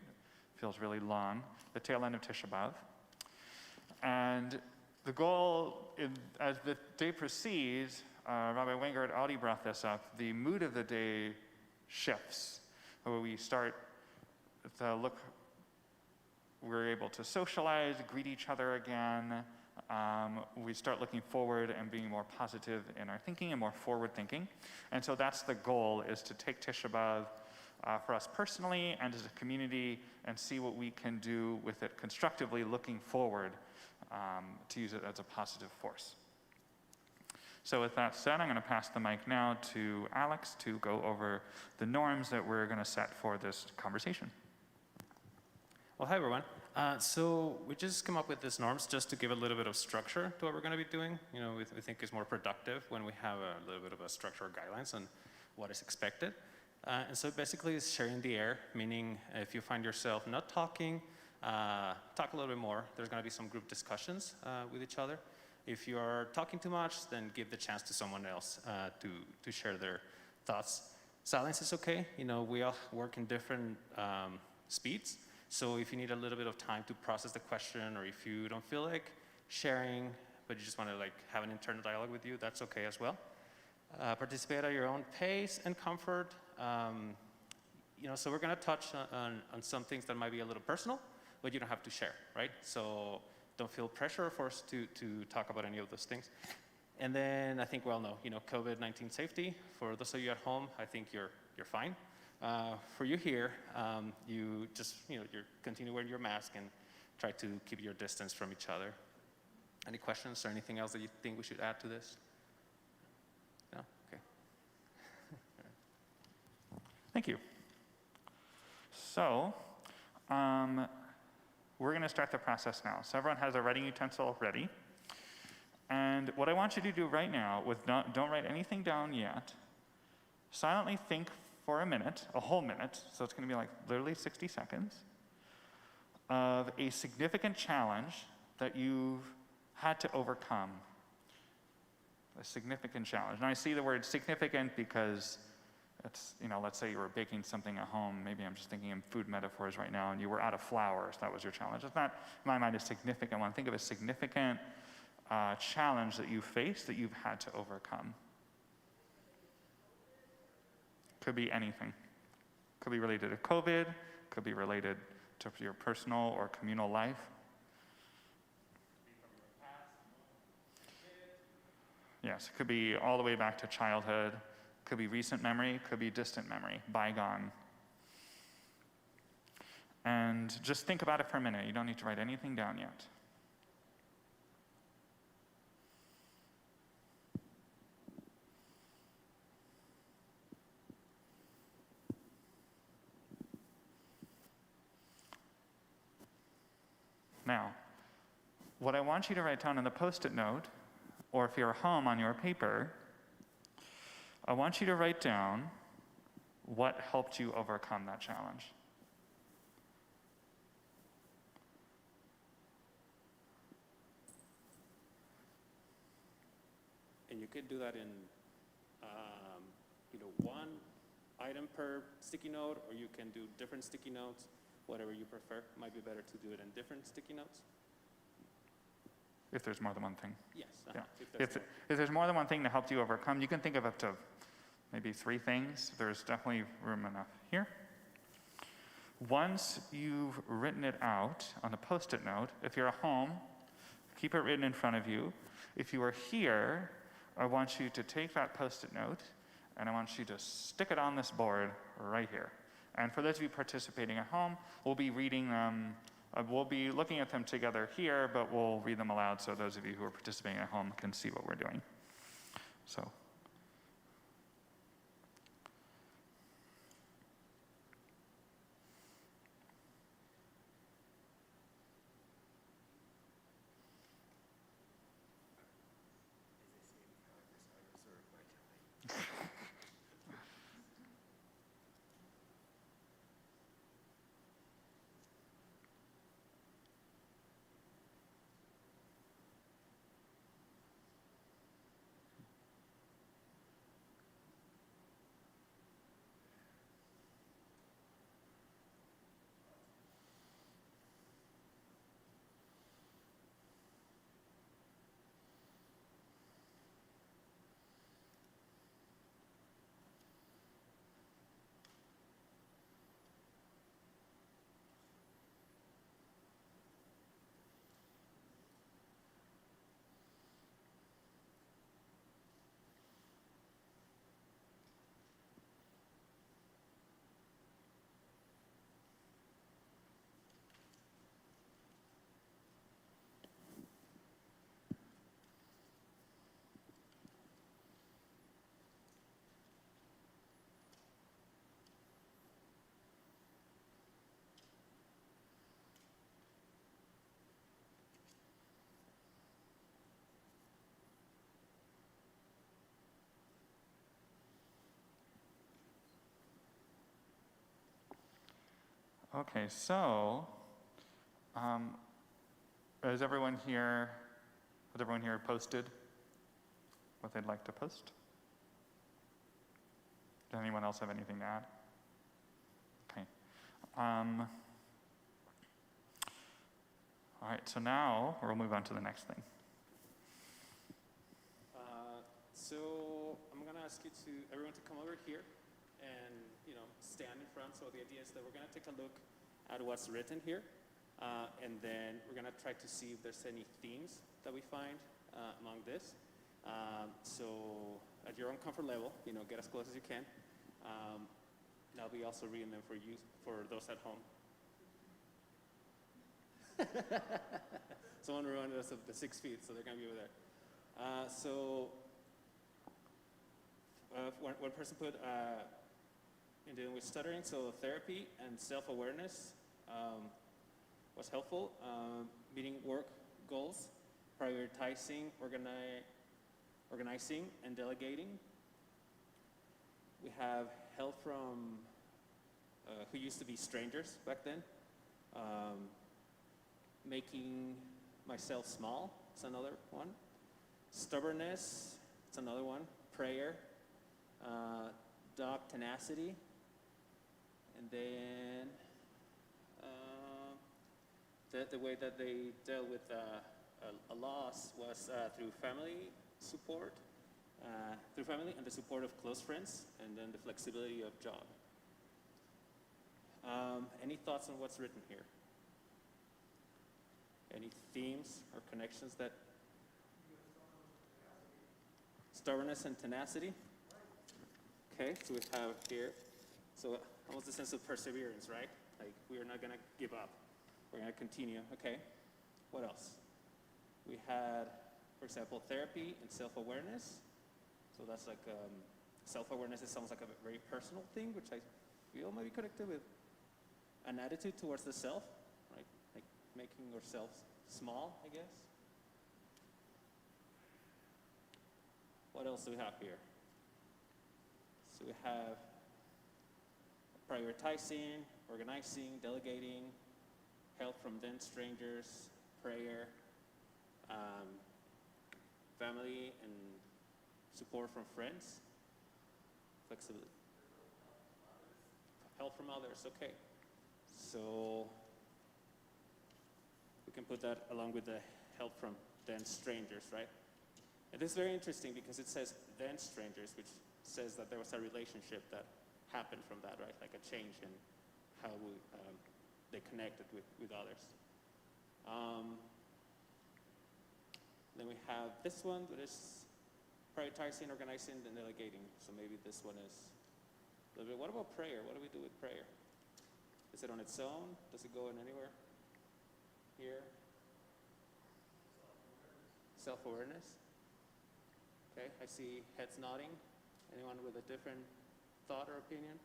feels really long, the tail end of Tisha B'av. And the goal, as the day proceeds, Rabbi Wingard Audi brought this up, the mood of the day shifts. Where we start to look, we're able to socialize, greet each other again. We start looking forward and being more positive in our thinking and more forward thinking. And so that's the goal, is to take Tisha B'av for us personally and as a community and see what we can do with it constructively, looking forward to use it as a positive force. So with that said, I'm going to pass the mic now to Alex to go over the norms that we're going to set for this conversation. Well, hi everyone. So we just come up with these norms just to give a little bit of structure to what we're going to be doing. You know, we think it's more productive when we have a little bit of a structure or guidelines on what is expected. And so basically it's sharing the air, meaning if you find yourself not talking, talk a little bit more. There's going to be some group discussions with each other. If you are talking too much, then give the chance to someone else to share their thoughts. Silence is okay. You know, we all work in different speeds. So if you need a little bit of time to process the question, or if you don't feel like sharing, but you just want to like have an internal dialogue with you, that's okay as well. Participate at your own pace and comfort. You know, so we're going to touch on some things that might be a little personal, but you don't have to share, right? So don't feel pressure or forced to talk about any of those things. And then I think we all know, COVID-19 safety. For those of you at home, I think you're fine. For you here, you just, you continue wearing your mask and try to keep your distance from each other. Any questions or anything else that you think we should add to this? No? Okay. Thank you. So, we're going to start the process now. So everyone has a writing utensil ready. And what I want you to do right now, don't write anything down yet. Silently think for a minute, a whole minute, so it's going to be like literally 60 seconds, of a significant challenge that you've had to overcome. A significant challenge. And I see the word significant because it's, let's say you were baking something at home. Maybe I'm just thinking in food metaphors right now, and you were out of flour, so that was your challenge. It's not, in my mind, a significant one. Think of a significant challenge that you face that you've had to overcome. Could be anything. Could be related to COVID, could be related to your personal or communal life. Yes, it could be all the way back to childhood, could be recent memory, could be distant memory, bygone. And just think about it for a minute. You don't need to write anything down yet. Now, what I want you to write down on the Post-it note, or if you're home on your paper, I want you to write down what helped you overcome that challenge. And you could do that in, one item per sticky note, or you can do different sticky notes, whatever you prefer. Might be better to do it in different sticky notes. If there's more than one thing. Yes. Yeah. If If there's more than one thing that helped you overcome, you can think of up to maybe 3 things. There's definitely room enough here. Once you've written it out on a Post-it note, if you're at home, keep it written in front of you. If you are here, I want you to take that Post-it note and I want you to stick it on this board right here. And for those of you participating at home, we'll be reading them. We'll be looking at them together here, but we'll read them aloud so those of you who are participating at home can see what we're doing. So. Okay, so has everyone here posted what they'd like to post? Does anyone else have anything to add? Okay. All right, so now we'll move on to the next thing. So I'm going to ask everyone to come over here and stand in front. So the idea is that we're going to take a look at what's written here. And then we're going to try to see if there's any themes that we find among this. So at your own comfort level, get as close as you can. And I'll be also reading them for you, for those at home. Someone reminded us of the 6 feet, so they're going to be over there. One person put in dealing with stuttering, so therapy and self-awareness was helpful. Meeting work goals, prioritizing, organizing, and delegating. We have help from who used to be strangers back then. Making myself small, it's another one. Stubbornness, it's another one. Prayer, dog tenacity, and then the way that they dealt with a loss was through family support, through family and the support of close friends, and then the flexibility of job. Any thoughts on what's written here? Any themes or connections that? Stubbornness and tenacity. Okay, so we have here, so almost a sense of perseverance, right? Like we are not gonna give up. We're gonna continue, okay? What else? We had, for example, therapy and self-awareness. So that's like, self-awareness is sounds like a very personal thing, which I feel might be connected with an attitude towards the self, right? Like making ourselves small, I guess. What else do we have here? So we have prioritizing, organizing, delegating, help from then strangers, prayer, family and support from friends, flexibility. Help from others, okay. So we can put that along with the help from then strangers, right? And this is very interesting because it says then strangers, which says that there was a relationship that happened from that, right? Like a change in how they connected with others. Then we have this one that is prioritizing, organizing, and delegating. So maybe this one is a little bit. What about prayer? What do we do with prayer? Is it on its own? Does it go in anywhere? Here? Self-awareness. Okay, I see heads nodding. Anyone with a different thought or opinion?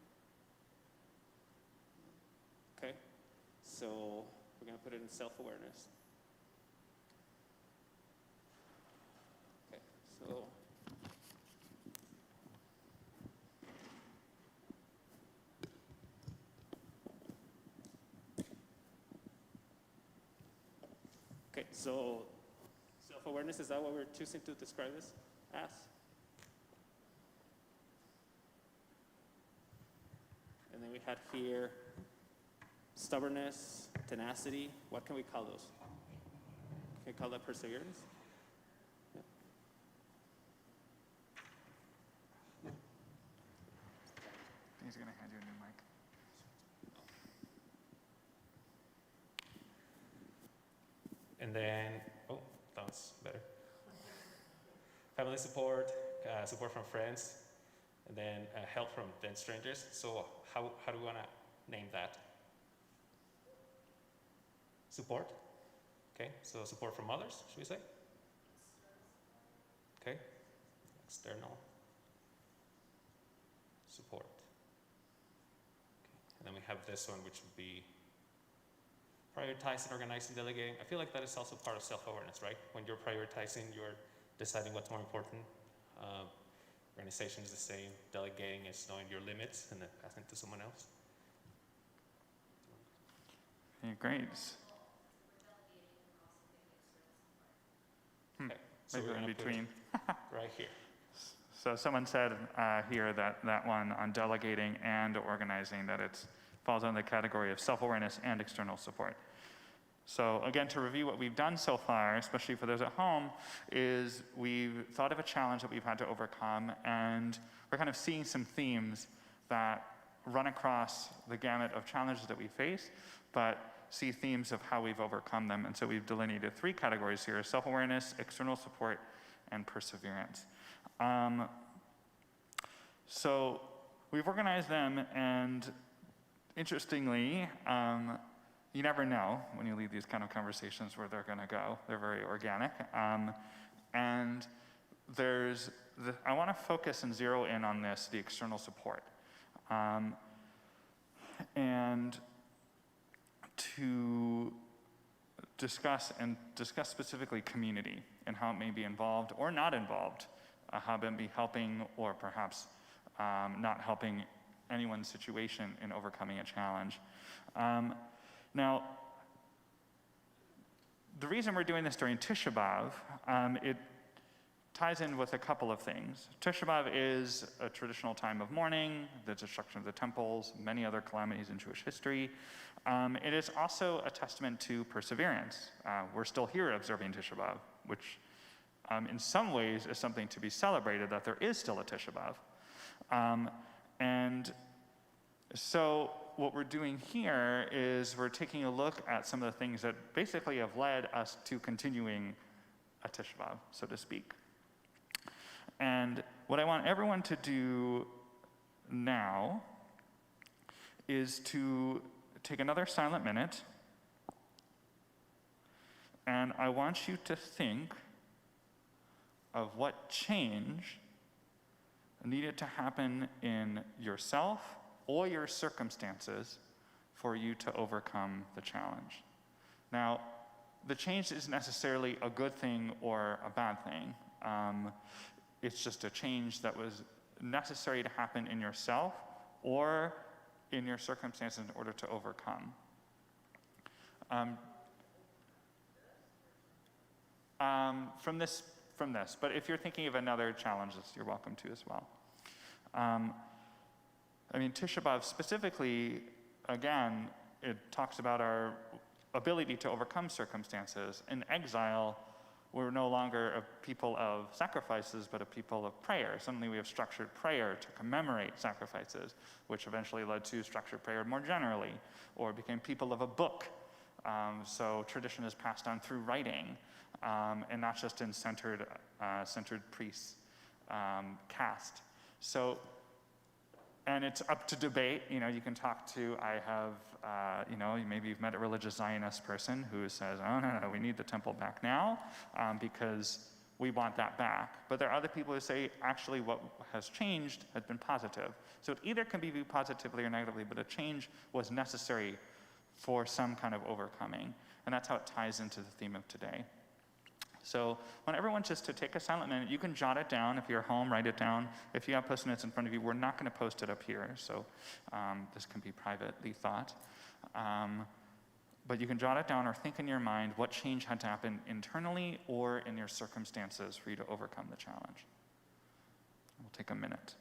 Okay, so we're going to put it in self-awareness. Okay, so self-awareness, is that what we're choosing to describe this as? And then we had fear, stubbornness, tenacity. What can we call those? Can we call that perseverance? Yeah. He's going to hand you a new mic. And then, oh, that was better. Family support, support from friends, and then help from then strangers. So how do we want to name that? Support. Okay, so support from others, should we say? Okay, external support. Okay. And then we have this one, which would be prioritizing, organizing, delegating. I feel like that is also part of self-awareness, right? When you're prioritizing, you're deciding what's more important. Organization is the same. Delegating is knowing your limits and then passing to someone else. Okay, great. Okay, so Maybe we're in gonna put it between. right here. So someone said here that one on delegating and organizing, that it falls under the category of self-awareness and external support. So again, to review what we've done so far, especially for those at home, is we've thought of a challenge that we've had to overcome, and we're kind of seeing some themes that run across the gamut of challenges that we face, but see themes of how we've overcome them. And so we've delineated 3 categories here: self-awareness, external support, and perseverance. So we've organized them, and interestingly, you never know when you lead these kind of conversations where they're going to go. They're very organic. And I want to focus and zero in on this, the external support. And to discuss specifically community and how it may be involved or not involved, how it may be helping or perhaps not helping anyone's situation in overcoming a challenge. Now, the reason we're doing this during Tisha B'av, it ties in with a couple of things. Tisha B'av is a traditional time of mourning, the destruction of the temples, many other calamities in Jewish history. It is also a testament to perseverance. We're still here observing Tisha B'av, which in some ways is something to be celebrated, that there is still a Tisha B'av. And so what we're doing here is we're taking a look at some of the things that basically have led us to continuing a Tisha B'av, so to speak. And what I want everyone to do now is to take another silent minute, and I want you to think of what change needed to happen in yourself or your circumstances for you to overcome the challenge. Now, the change isn't necessarily a good thing or a bad thing. It's just a change that was necessary to happen in yourself or in your circumstances in order to overcome. From this, but if you're thinking of another challenge, you're welcome to as well. I mean, Tisha B'av specifically, again, it talks about our ability to overcome circumstances. In exile, we're no longer a people of sacrifices, but a people of prayer. Suddenly we have structured prayer to commemorate sacrifices, which eventually led to structured prayer more generally, or became people of a book. So tradition is passed on through writing, and not just in centered priests caste. So, and it's up to debate. You know, you can talk to, maybe you've met a religious Zionist person who says, oh, no, we need the temple back now because we want that back. But there are other people who say, actually, what has changed has been positive. So it either can be viewed positively or negatively, but a change was necessary for some kind of overcoming. And that's how it ties into the theme of today. So I want everyone just to take a silent minute. You can jot it down. If you're home, write it down. If you have Post-it notes in front of you, we're not going to post it up here, so this can be privately thought. But you can jot it down or think in your mind what change had to happen internally or in your circumstances for you to overcome the challenge. We'll take a minute.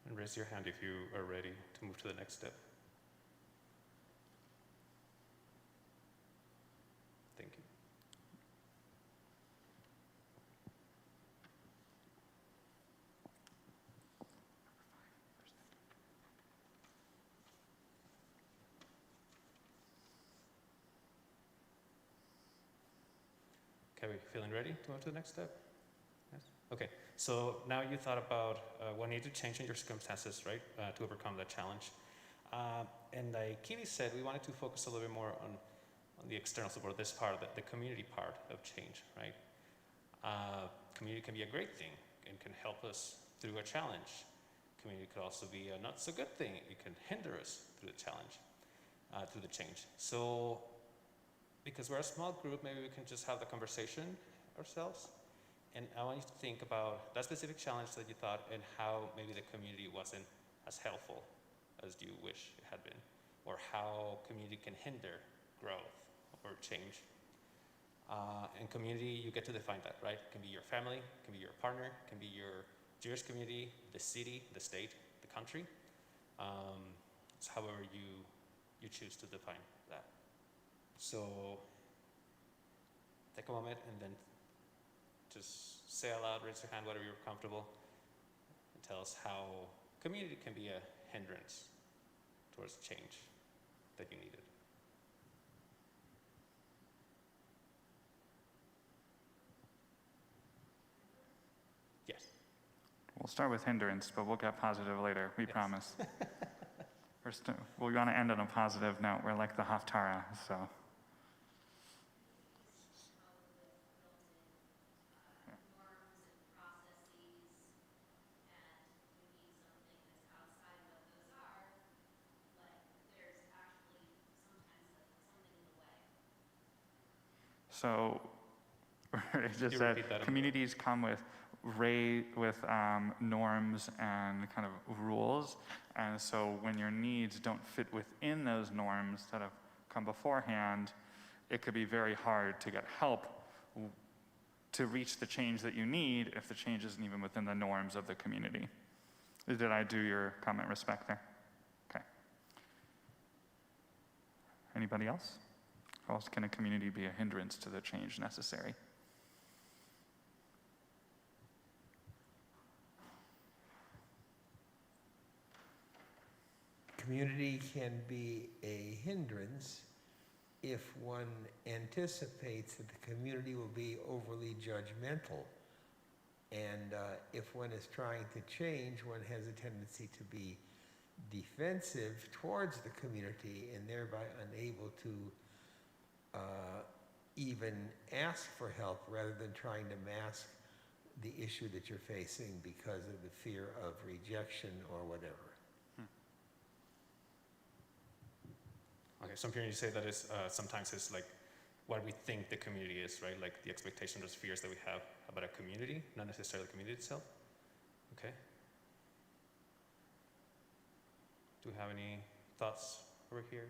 And raise your hand if you are ready to move to the next step. Thank you. Okay, we feeling ready to move to the next step? Yes? Okay, so now you thought about what needed to change in your circumstances, right, to overcome that challenge. And like Kiwi said, we wanted to focus a little bit more on the external support, this part, the community part of change, right? Community can be a great thing and can help us through a challenge. Community could also be a not so good thing. It can hinder us through the challenge, through the change. So, because we're a small group, maybe we can just have the conversation ourselves. And I want you to think about that specific challenge that you thought and how maybe the community wasn't as helpful as you wish it had been, or how community can hinder growth or change. And community, you get to define that, right? It can be your family, it can be your partner, it can be your Jewish community, the city, the state, the country. It's however you choose to define that. So take a moment and then just say out loud, raise your hand, whatever you're comfortable, and tell us how community can be a hindrance towards change that you needed. Yes. We'll start with hindrance, but we'll get positive later, we promise. First, we want to end on a positive note. We're like the Haftarah, so. So, it just said communities come with norms and kind of rules, and so when your needs don't fit within those norms that have come beforehand, it could be very hard to get help to reach the change that you need if the change isn't even within the norms of the community. Did I do your comment respect there? Okay. Anybody else? How else can a community be a hindrance to the change necessary? Community can be a hindrance if one anticipates that the community will be overly judgmental. And if one is trying to change, one has a tendency to be defensive towards the community and thereby unable to even ask for help rather than trying to mask the issue that you're facing because of the fear of rejection or whatever. Okay, some communities say that is sometimes it's like what we think the community is, right? Like the expectations or fears that we have about a community, not necessarily the community itself. Okay. Do we have any thoughts over here?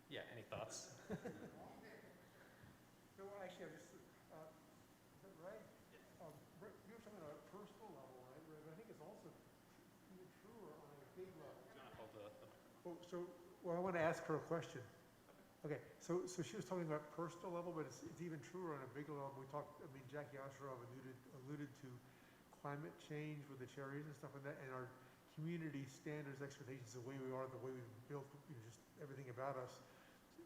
Yeah, any thoughts? No, actually, I just, is that right? You were talking about a personal level, right? But I think it's also even truer on a big level. Do you want to hold the Well, I want to ask her a question. Okay, so she was talking about personal level, but it's even truer on a bigger level. Jackie Osherov alluded to climate change with the cherries and stuff like that, and our community standards, expectations, the way we are, the way we've built, just everything about us,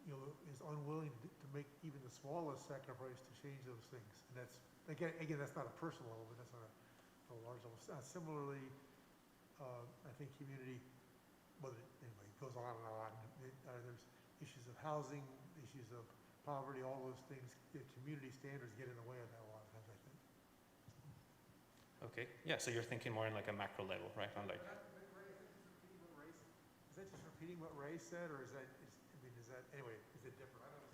is unwilling to make even the smallest sacrifice to change those things. And that's, again, that's not a personal level, but that's on a large level. Similarly, I think community, anyway, it goes on and on. There's issues of housing, issues of poverty, all those things. The community standards get in the way of that a lot of times, I think. Okay, yeah, so you're thinking more in like a macro level, right? On like. Is that just repeating what Ray said, or is that anyway, is it different? I don't know.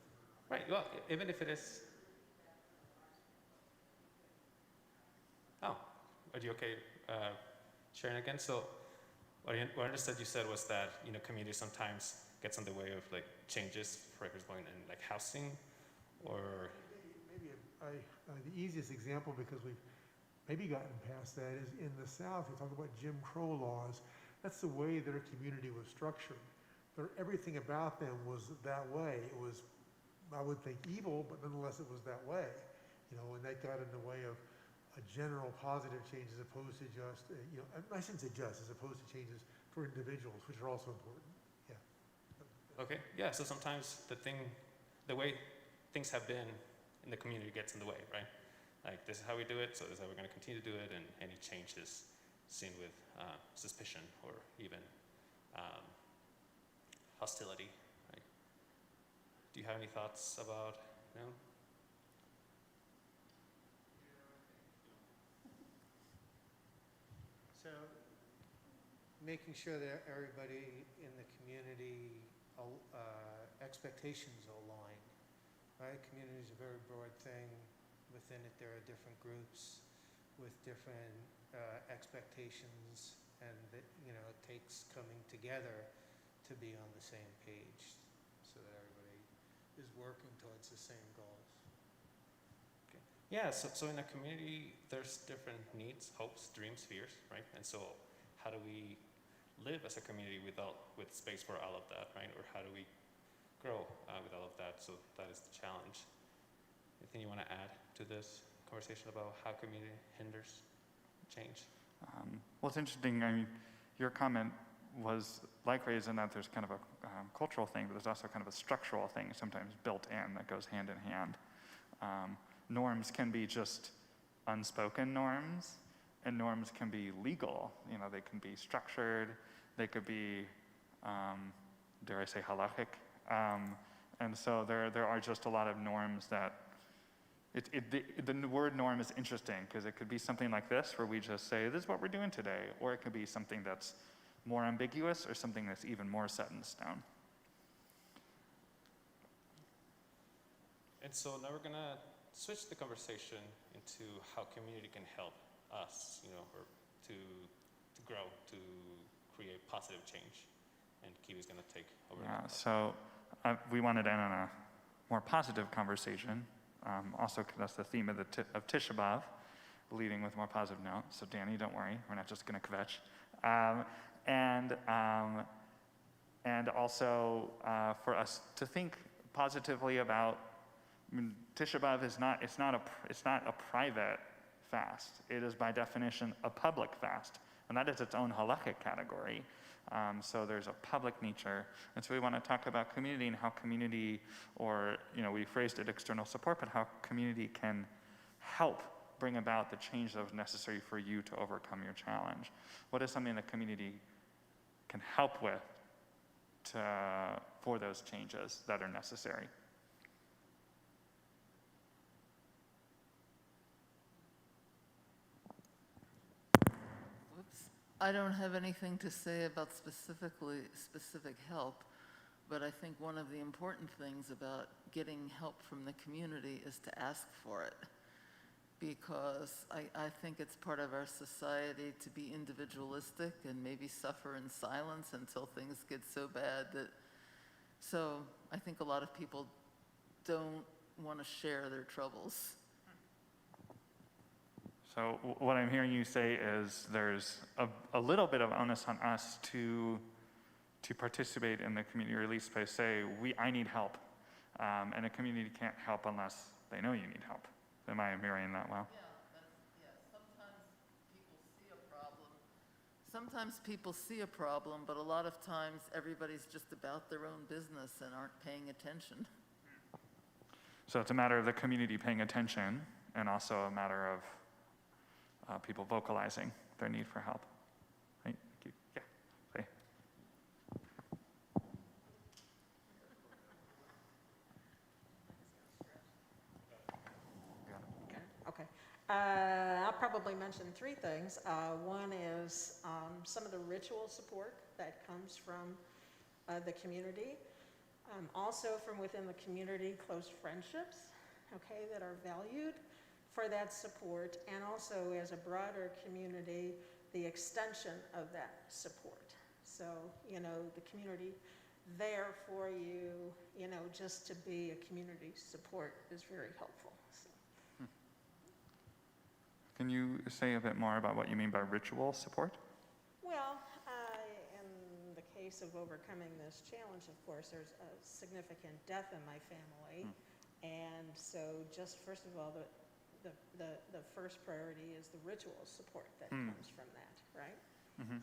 Right, well, even if it is. Oh, are you okay sharing again? So what I understood you said was that, community sometimes gets in the way of like changes, for example, in like housing, or. Maybe the easiest example, because we've maybe gotten past that, is in the South, we talk about Jim Crow laws. That's the way their community was structured. Everything about them was that way. It was, I would think, evil, but nonetheless it was that way. And that got in the way of a general positive change as opposed to just, I shouldn't say just, as opposed to changes for individuals, which are also important. Yeah. Okay, yeah, so sometimes the way things have been in the community gets in the way, right? Like, this is how we do it, so this is how we're going to continue to do it, and any change is seen with suspicion or even hostility, right? Do you have any thoughts about, making sure that everybody in the community expectations align, right? Community is a very broad thing. Within it, there are different groups with different expectations, and that, it takes coming together to be on the same page so that everybody is working towards the same goals. Yeah, so in a community, there's different needs, hopes, dreams, fears, right? And so how do we live as a community with space for all of that, right? Or how do we grow with all of that? So that is the challenge. Anything you want to add to this conversation about how community hinders change? Well, it's interesting. I mean, your comment was likewise in that there's kind of a cultural thing, but there's also kind of a structural thing sometimes built in that goes hand in hand. Norms can be just unspoken norms, and norms can be legal. They can be structured, they could be, dare I say, halachic. And so there are just a lot of norms that, the word norm is interesting because it could be something like this, where we just say, this is what we're doing today, or it could be something that's more ambiguous or something that's even more set in stone. And so now we're gonna switch the conversation into how community can help us, or to grow, to create positive change. And Kiwi's gonna take over. Yeah, so we wanted to end on a more positive conversation. Also, 'cause that's the theme of Tisha B'av, leading with a more positive note. So Danny, don't worry, we're not just gonna kvetch. And also for us to think positively about, Tisha B'av is not a private fast. It is by definition a public fast, and that is its own halachic category. So there's a public nature, and so we want to talk about community and how community, or we phrased it external support, but how community can help bring about the change that was necessary for you to overcome your challenge. What is something that community can help with for those changes that are necessary? I don't have anything to say about specific help, but I think one of the important things about getting help from the community is to ask for it. Because I think it's part of our society to be individualistic and maybe suffer in silence until things get so bad so I think a lot of people don't want to share their troubles. So what I'm hearing you say is there's a little bit of onus on us to participate in the community, or at least by say, I need help. And a community can't help unless they know you need help. Am I hearing that well? Sometimes people see a problem, but a lot of times everybody's just about their own business and aren't paying attention. So it's a matter of the community paying attention, and also a matter of people vocalizing their need for help. Right? Thank you. Yeah. Say. Okay. I'll probably mention three things. One is some of the ritual support that comes from the community. Also from within the community, close friendships, okay, that are valued for that support, and also as a broader community, the extension of that support. So, the community there for you, just to be a community support is very helpful. So. Can you say a bit more about what you mean by ritual support? Well, in the case of overcoming this challenge, of course, there's a significant death in my family. And so just first of all, the first priority is the ritual support that comes from that, right?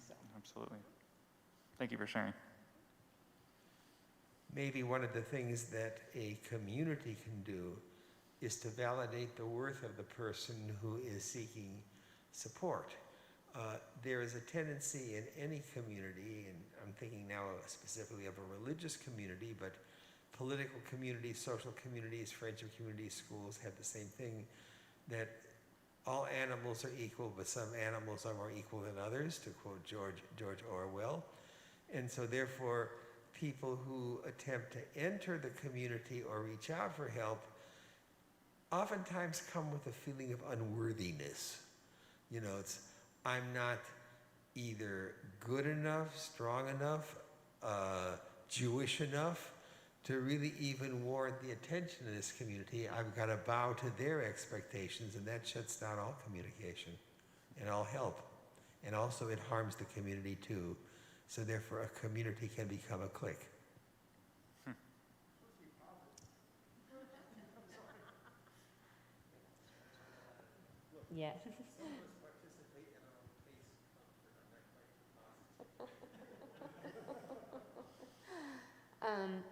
So. Absolutely. Thank you for sharing. Maybe one of the things that a community can do is to validate the worth of the person who is seeking support. There is a tendency in any community, and I'm thinking now specifically of a religious community, but political communities, social communities, friendship communities, schools have the same thing, that all animals are equal, but some animals are more equal than others, to quote George Orwell. And so therefore, people who attempt to enter the community or reach out for help oftentimes come with a feeling of unworthiness. You know, it's, I'm not either good enough, strong enough, Jewish enough to really even warrant the attention of this community. I've got to bow to their expectations, and that shuts down all communication and all help. And also it harms the community too. So therefore a community can become a clique. Yeah.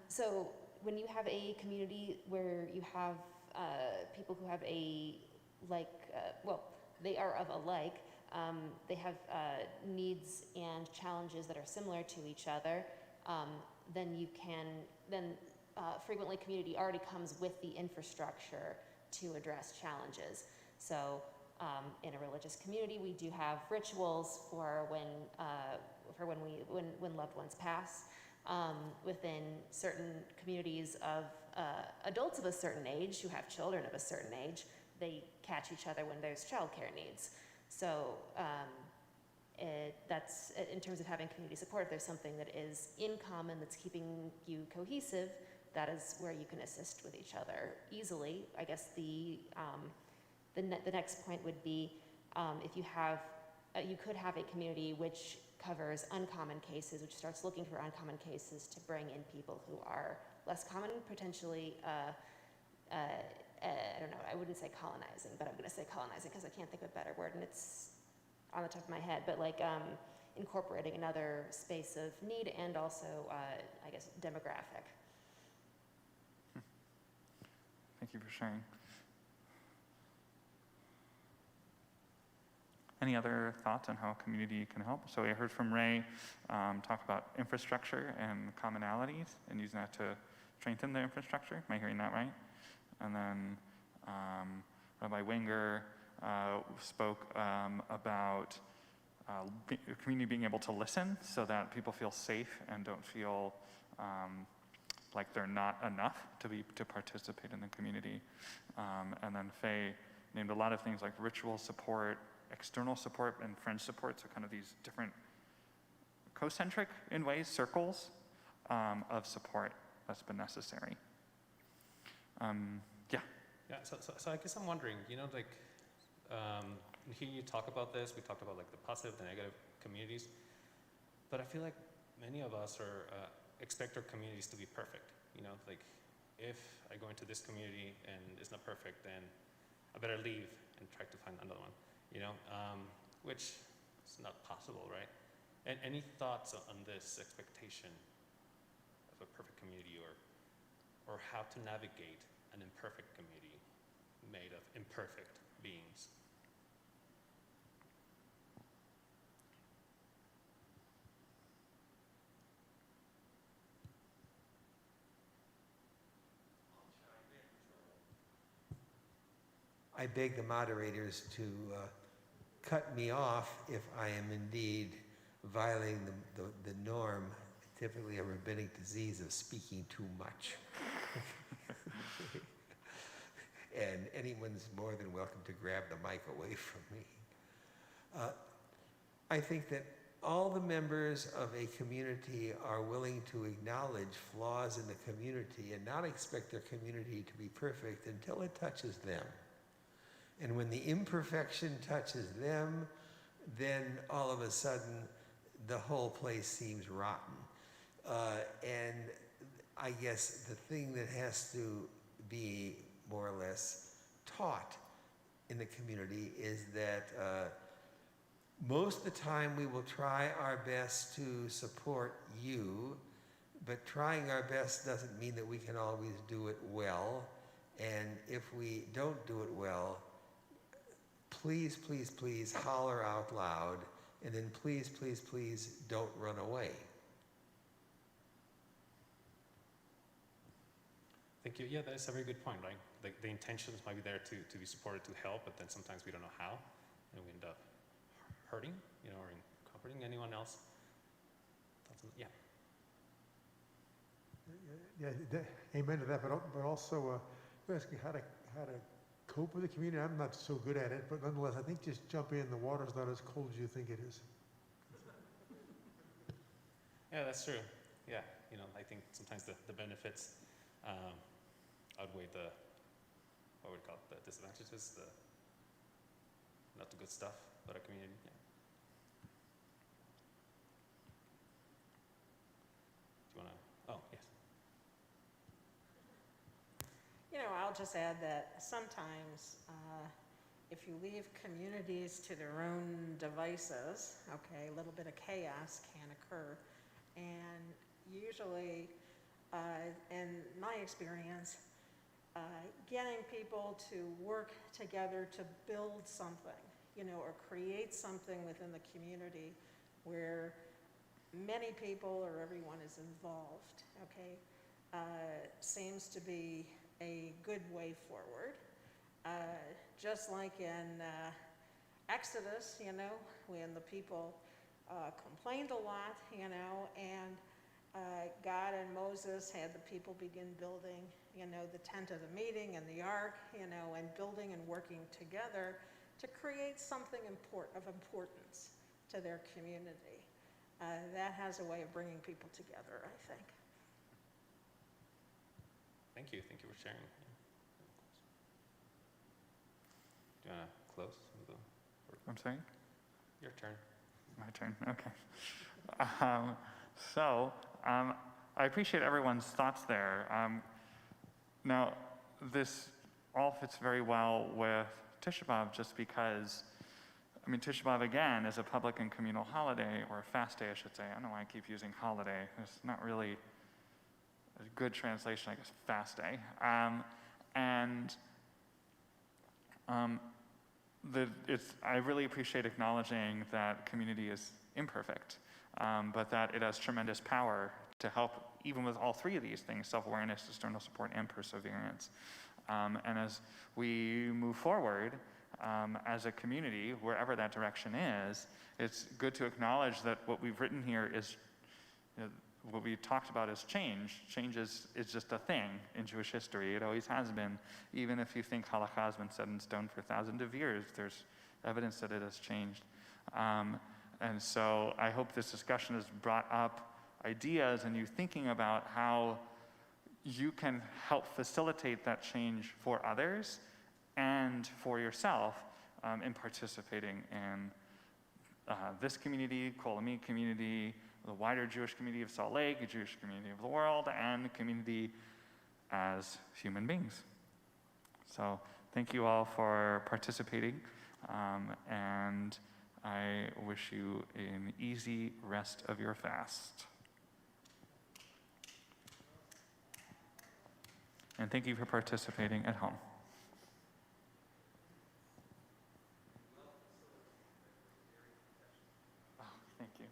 So when you have a community where you have people who have a like, well, they are of a like, they have needs and challenges that are similar to each other, then you can, frequently community already comes with the infrastructure to address challenges. So in a religious community, we do have rituals for when loved ones pass. Within certain communities of adults of a certain age who have children of a certain age, they catch each other when there's childcare needs. So that's in terms of having community support. If there's something that is in common that's keeping you cohesive, that is where you can assist with each other easily. I guess the next point would be if you have, you could have a community which covers uncommon cases, which starts looking for uncommon cases to bring in people who are less common, potentially, I don't know, I wouldn't say colonizing, but I'm going to say colonizing because I can't think of a better word, and it's on the top of my head, but like incorporating another space of need and also, I guess, demographic. Thank you for sharing. Any other thoughts on how a community can help? So I heard from Ray talk about infrastructure and commonalities and using that to strengthen the infrastructure. Am I hearing that right? And then Rabbi Wenger spoke about the community being able to listen so that people feel safe and don't feel like they're not enough to participate in the community. And then Faye named a lot of things like ritual support, external support, and friend support, so kind of these different concentric, in ways, circles of support that's been necessary. Yeah, so I guess I'm wondering, you know, like, hearing you talk about this, we talked about like the positive, the negative communities, but I feel like many of us are, expect our communities to be perfect. You know, like, if I go into this community and it's not perfect, then I better leave and try to find another one. You know, which is not possible, right? And any thoughts on this expectation of a perfect community, or how to navigate an imperfect community made of imperfect beings? I beg the moderators to cut me off if I am indeed violating the norm, typically a rabbinic disease of speaking too much. And anyone's more than welcome to grab the mic away from me. I think that all the members of a community are willing to acknowledge flaws in the community and not expect their community to be perfect until it touches them. And when the imperfection touches them, then all of a sudden the whole place seems rotten. And I guess the thing that has to be more or less taught in the community is that most of the time we will try our best to support you, but trying our best doesn't mean that we can always do it well. And if we don't do it well, please, please, please holler out loud, and then please, please, please don't run away. Thank you. Yeah, that's a very good point, right? The intentions might be there to be supported, to help, but then sometimes we don't know how, and we end up hurting, or comforting anyone else. Yeah. Amen to that, but also, you're asking how to cope with the community. I'm not so good at it, but nonetheless, I think just jump in. The water's not as cold as you think it is. Yeah, that's true. Yeah, I think sometimes the benefits outweigh the, what would we call it, the disadvantages, not the good stuff, but a community. Yeah. Do you want to? Oh, yes. I'll just add that sometimes if you leave communities to their own devices, okay, a little bit of chaos can occur. And usually, in my experience, getting people to work together to build something, or create something within the community where many people or everyone is involved, okay, seems to be a good way forward. Just like in Exodus, when the people complained a lot, and God and Moses had the people begin building, the tent of the meeting and the ark, and building and working together to create something of importance to their community. That has a way of bringing people together, I think. Thank you. Thank you for sharing. Do you want to close? I'm sorry? Your turn. My turn, okay. I appreciate everyone's thoughts there. Now, this all fits very well with Tisha B'av just because, Tisha B'av, again, is a public and communal holiday, or a fast day, I should say. I don't know why I keep using holiday. It's not really a good translation, I guess, fast day. I really appreciate acknowledging that community is imperfect, but that it has tremendous power to help even with all three of these things: self-awareness, external support, and perseverance. And as we move forward as a community, wherever that direction is, it's good to acknowledge that what we've written here is, what we talked about is change. Change is just a thing in Jewish history. It always has been. Even if you think halakha has been set in stone for thousands of years, there's evidence that it has changed. And so I hope this discussion has brought up ideas and you thinking about how you can help facilitate that change for others and for yourself in participating in this community, Kolami community, the wider Jewish community of Salt Lake, the Jewish community of the world, and the community as human beings. So thank you all for participating, and I wish you an easy rest of your fast. And thank you for participating at home. Oh, thank you.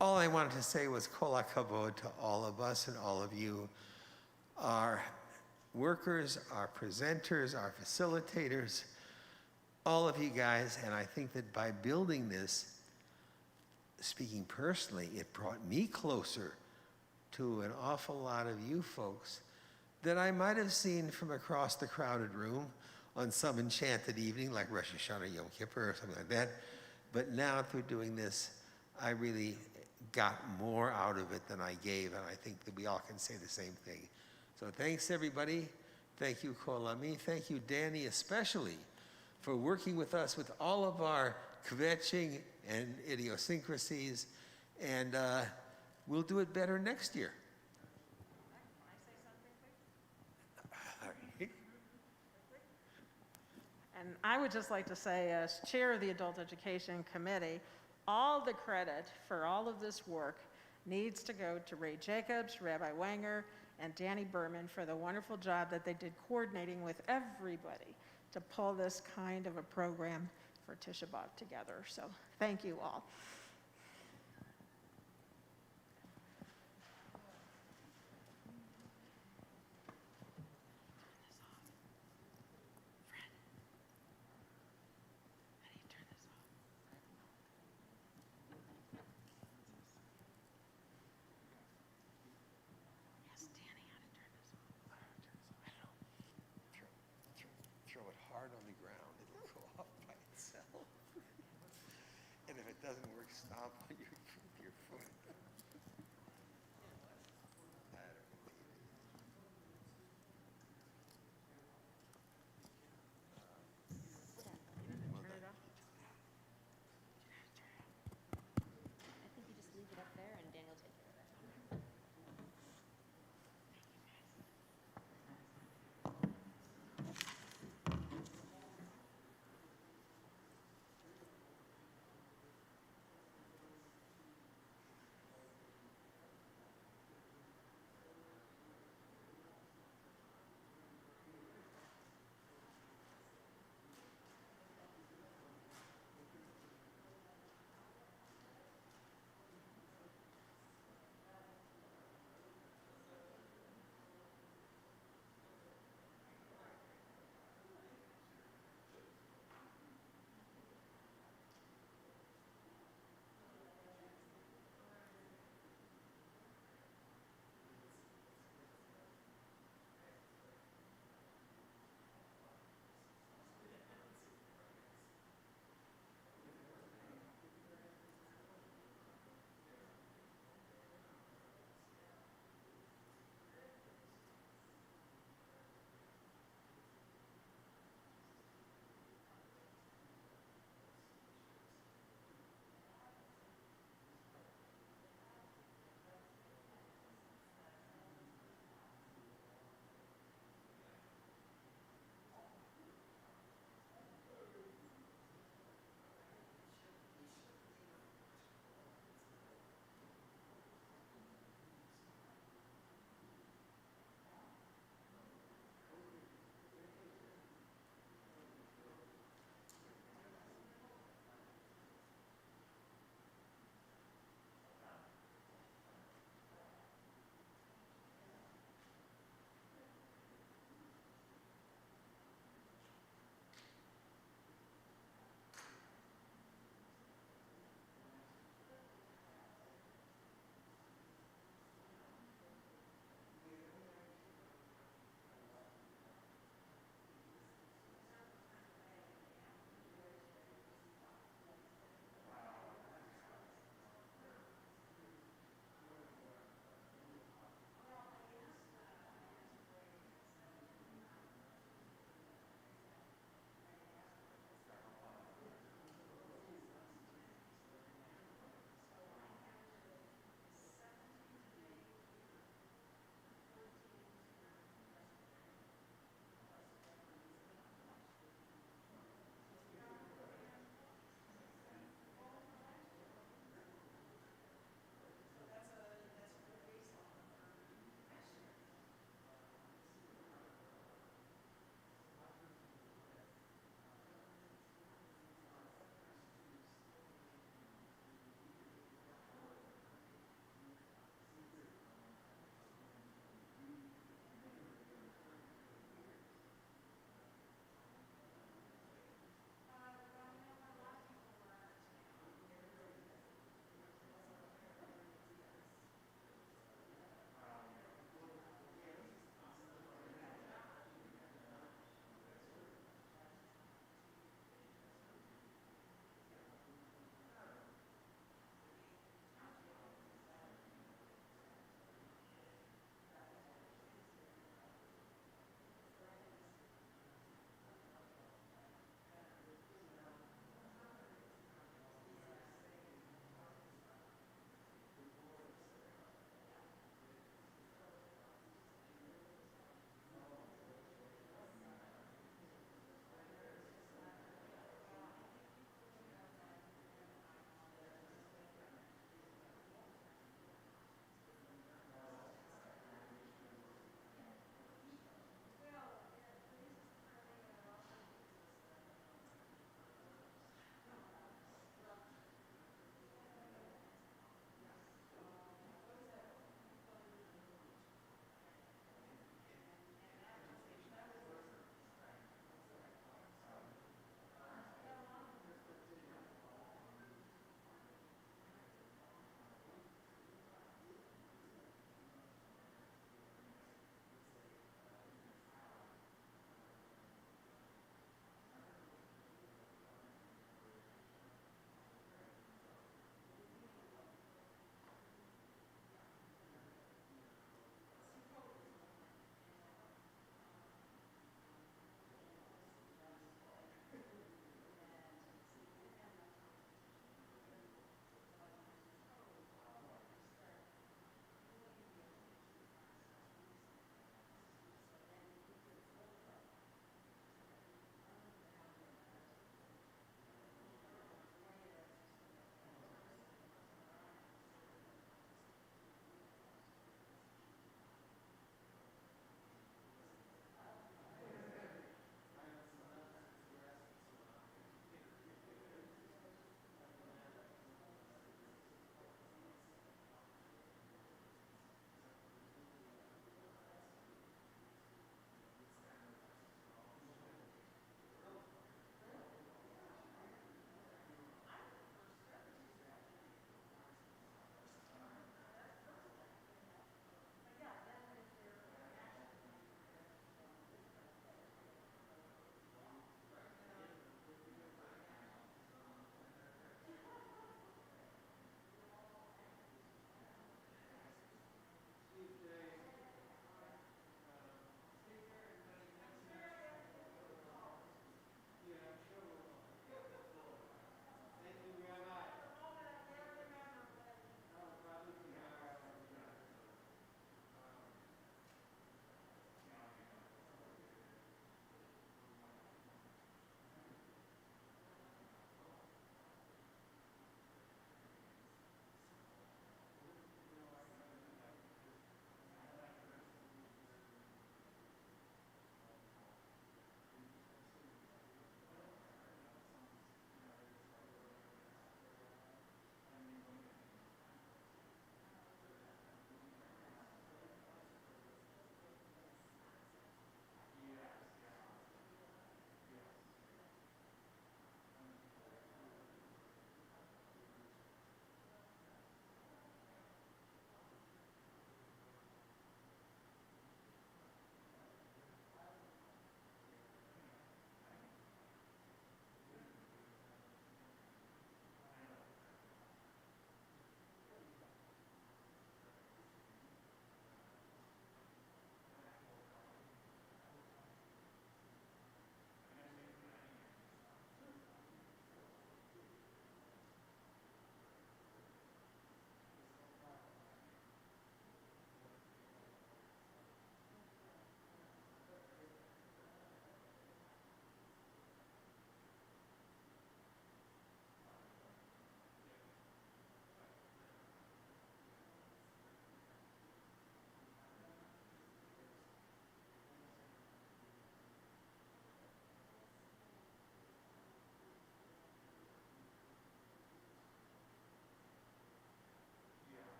all I wanted to say was kol hakavod to all of us and all of you, our workers, our presenters, our facilitators, all of you guys. And I think that by building this, speaking personally, it brought me closer to an awful lot of you folks that I might have seen from across the crowded room on some enchanted evening like Rosh Hashanah, Yom Kippur, or something like that. But now through doing this, I really got more out of it than I gave, and I think that we all can say the same thing. So thanks, everybody. Thank you, Kol Ami. Thank you, Danny, especially, for working with us with all of our kvetching and idiosyncrasies, and we'll do it better next year. And I would just like to say, as chair of the Adult Education Committee, all the credit for all of this work needs to go to Ray Jacobs, Rabbi Wanger, and Danny Berman for the wonderful job that they did coordinating with everybody to pull this kind of a program for Tisha B'av together. So thank you all. Throw it hard on the ground, it'll go off by itself. And if it doesn't work, stomp on your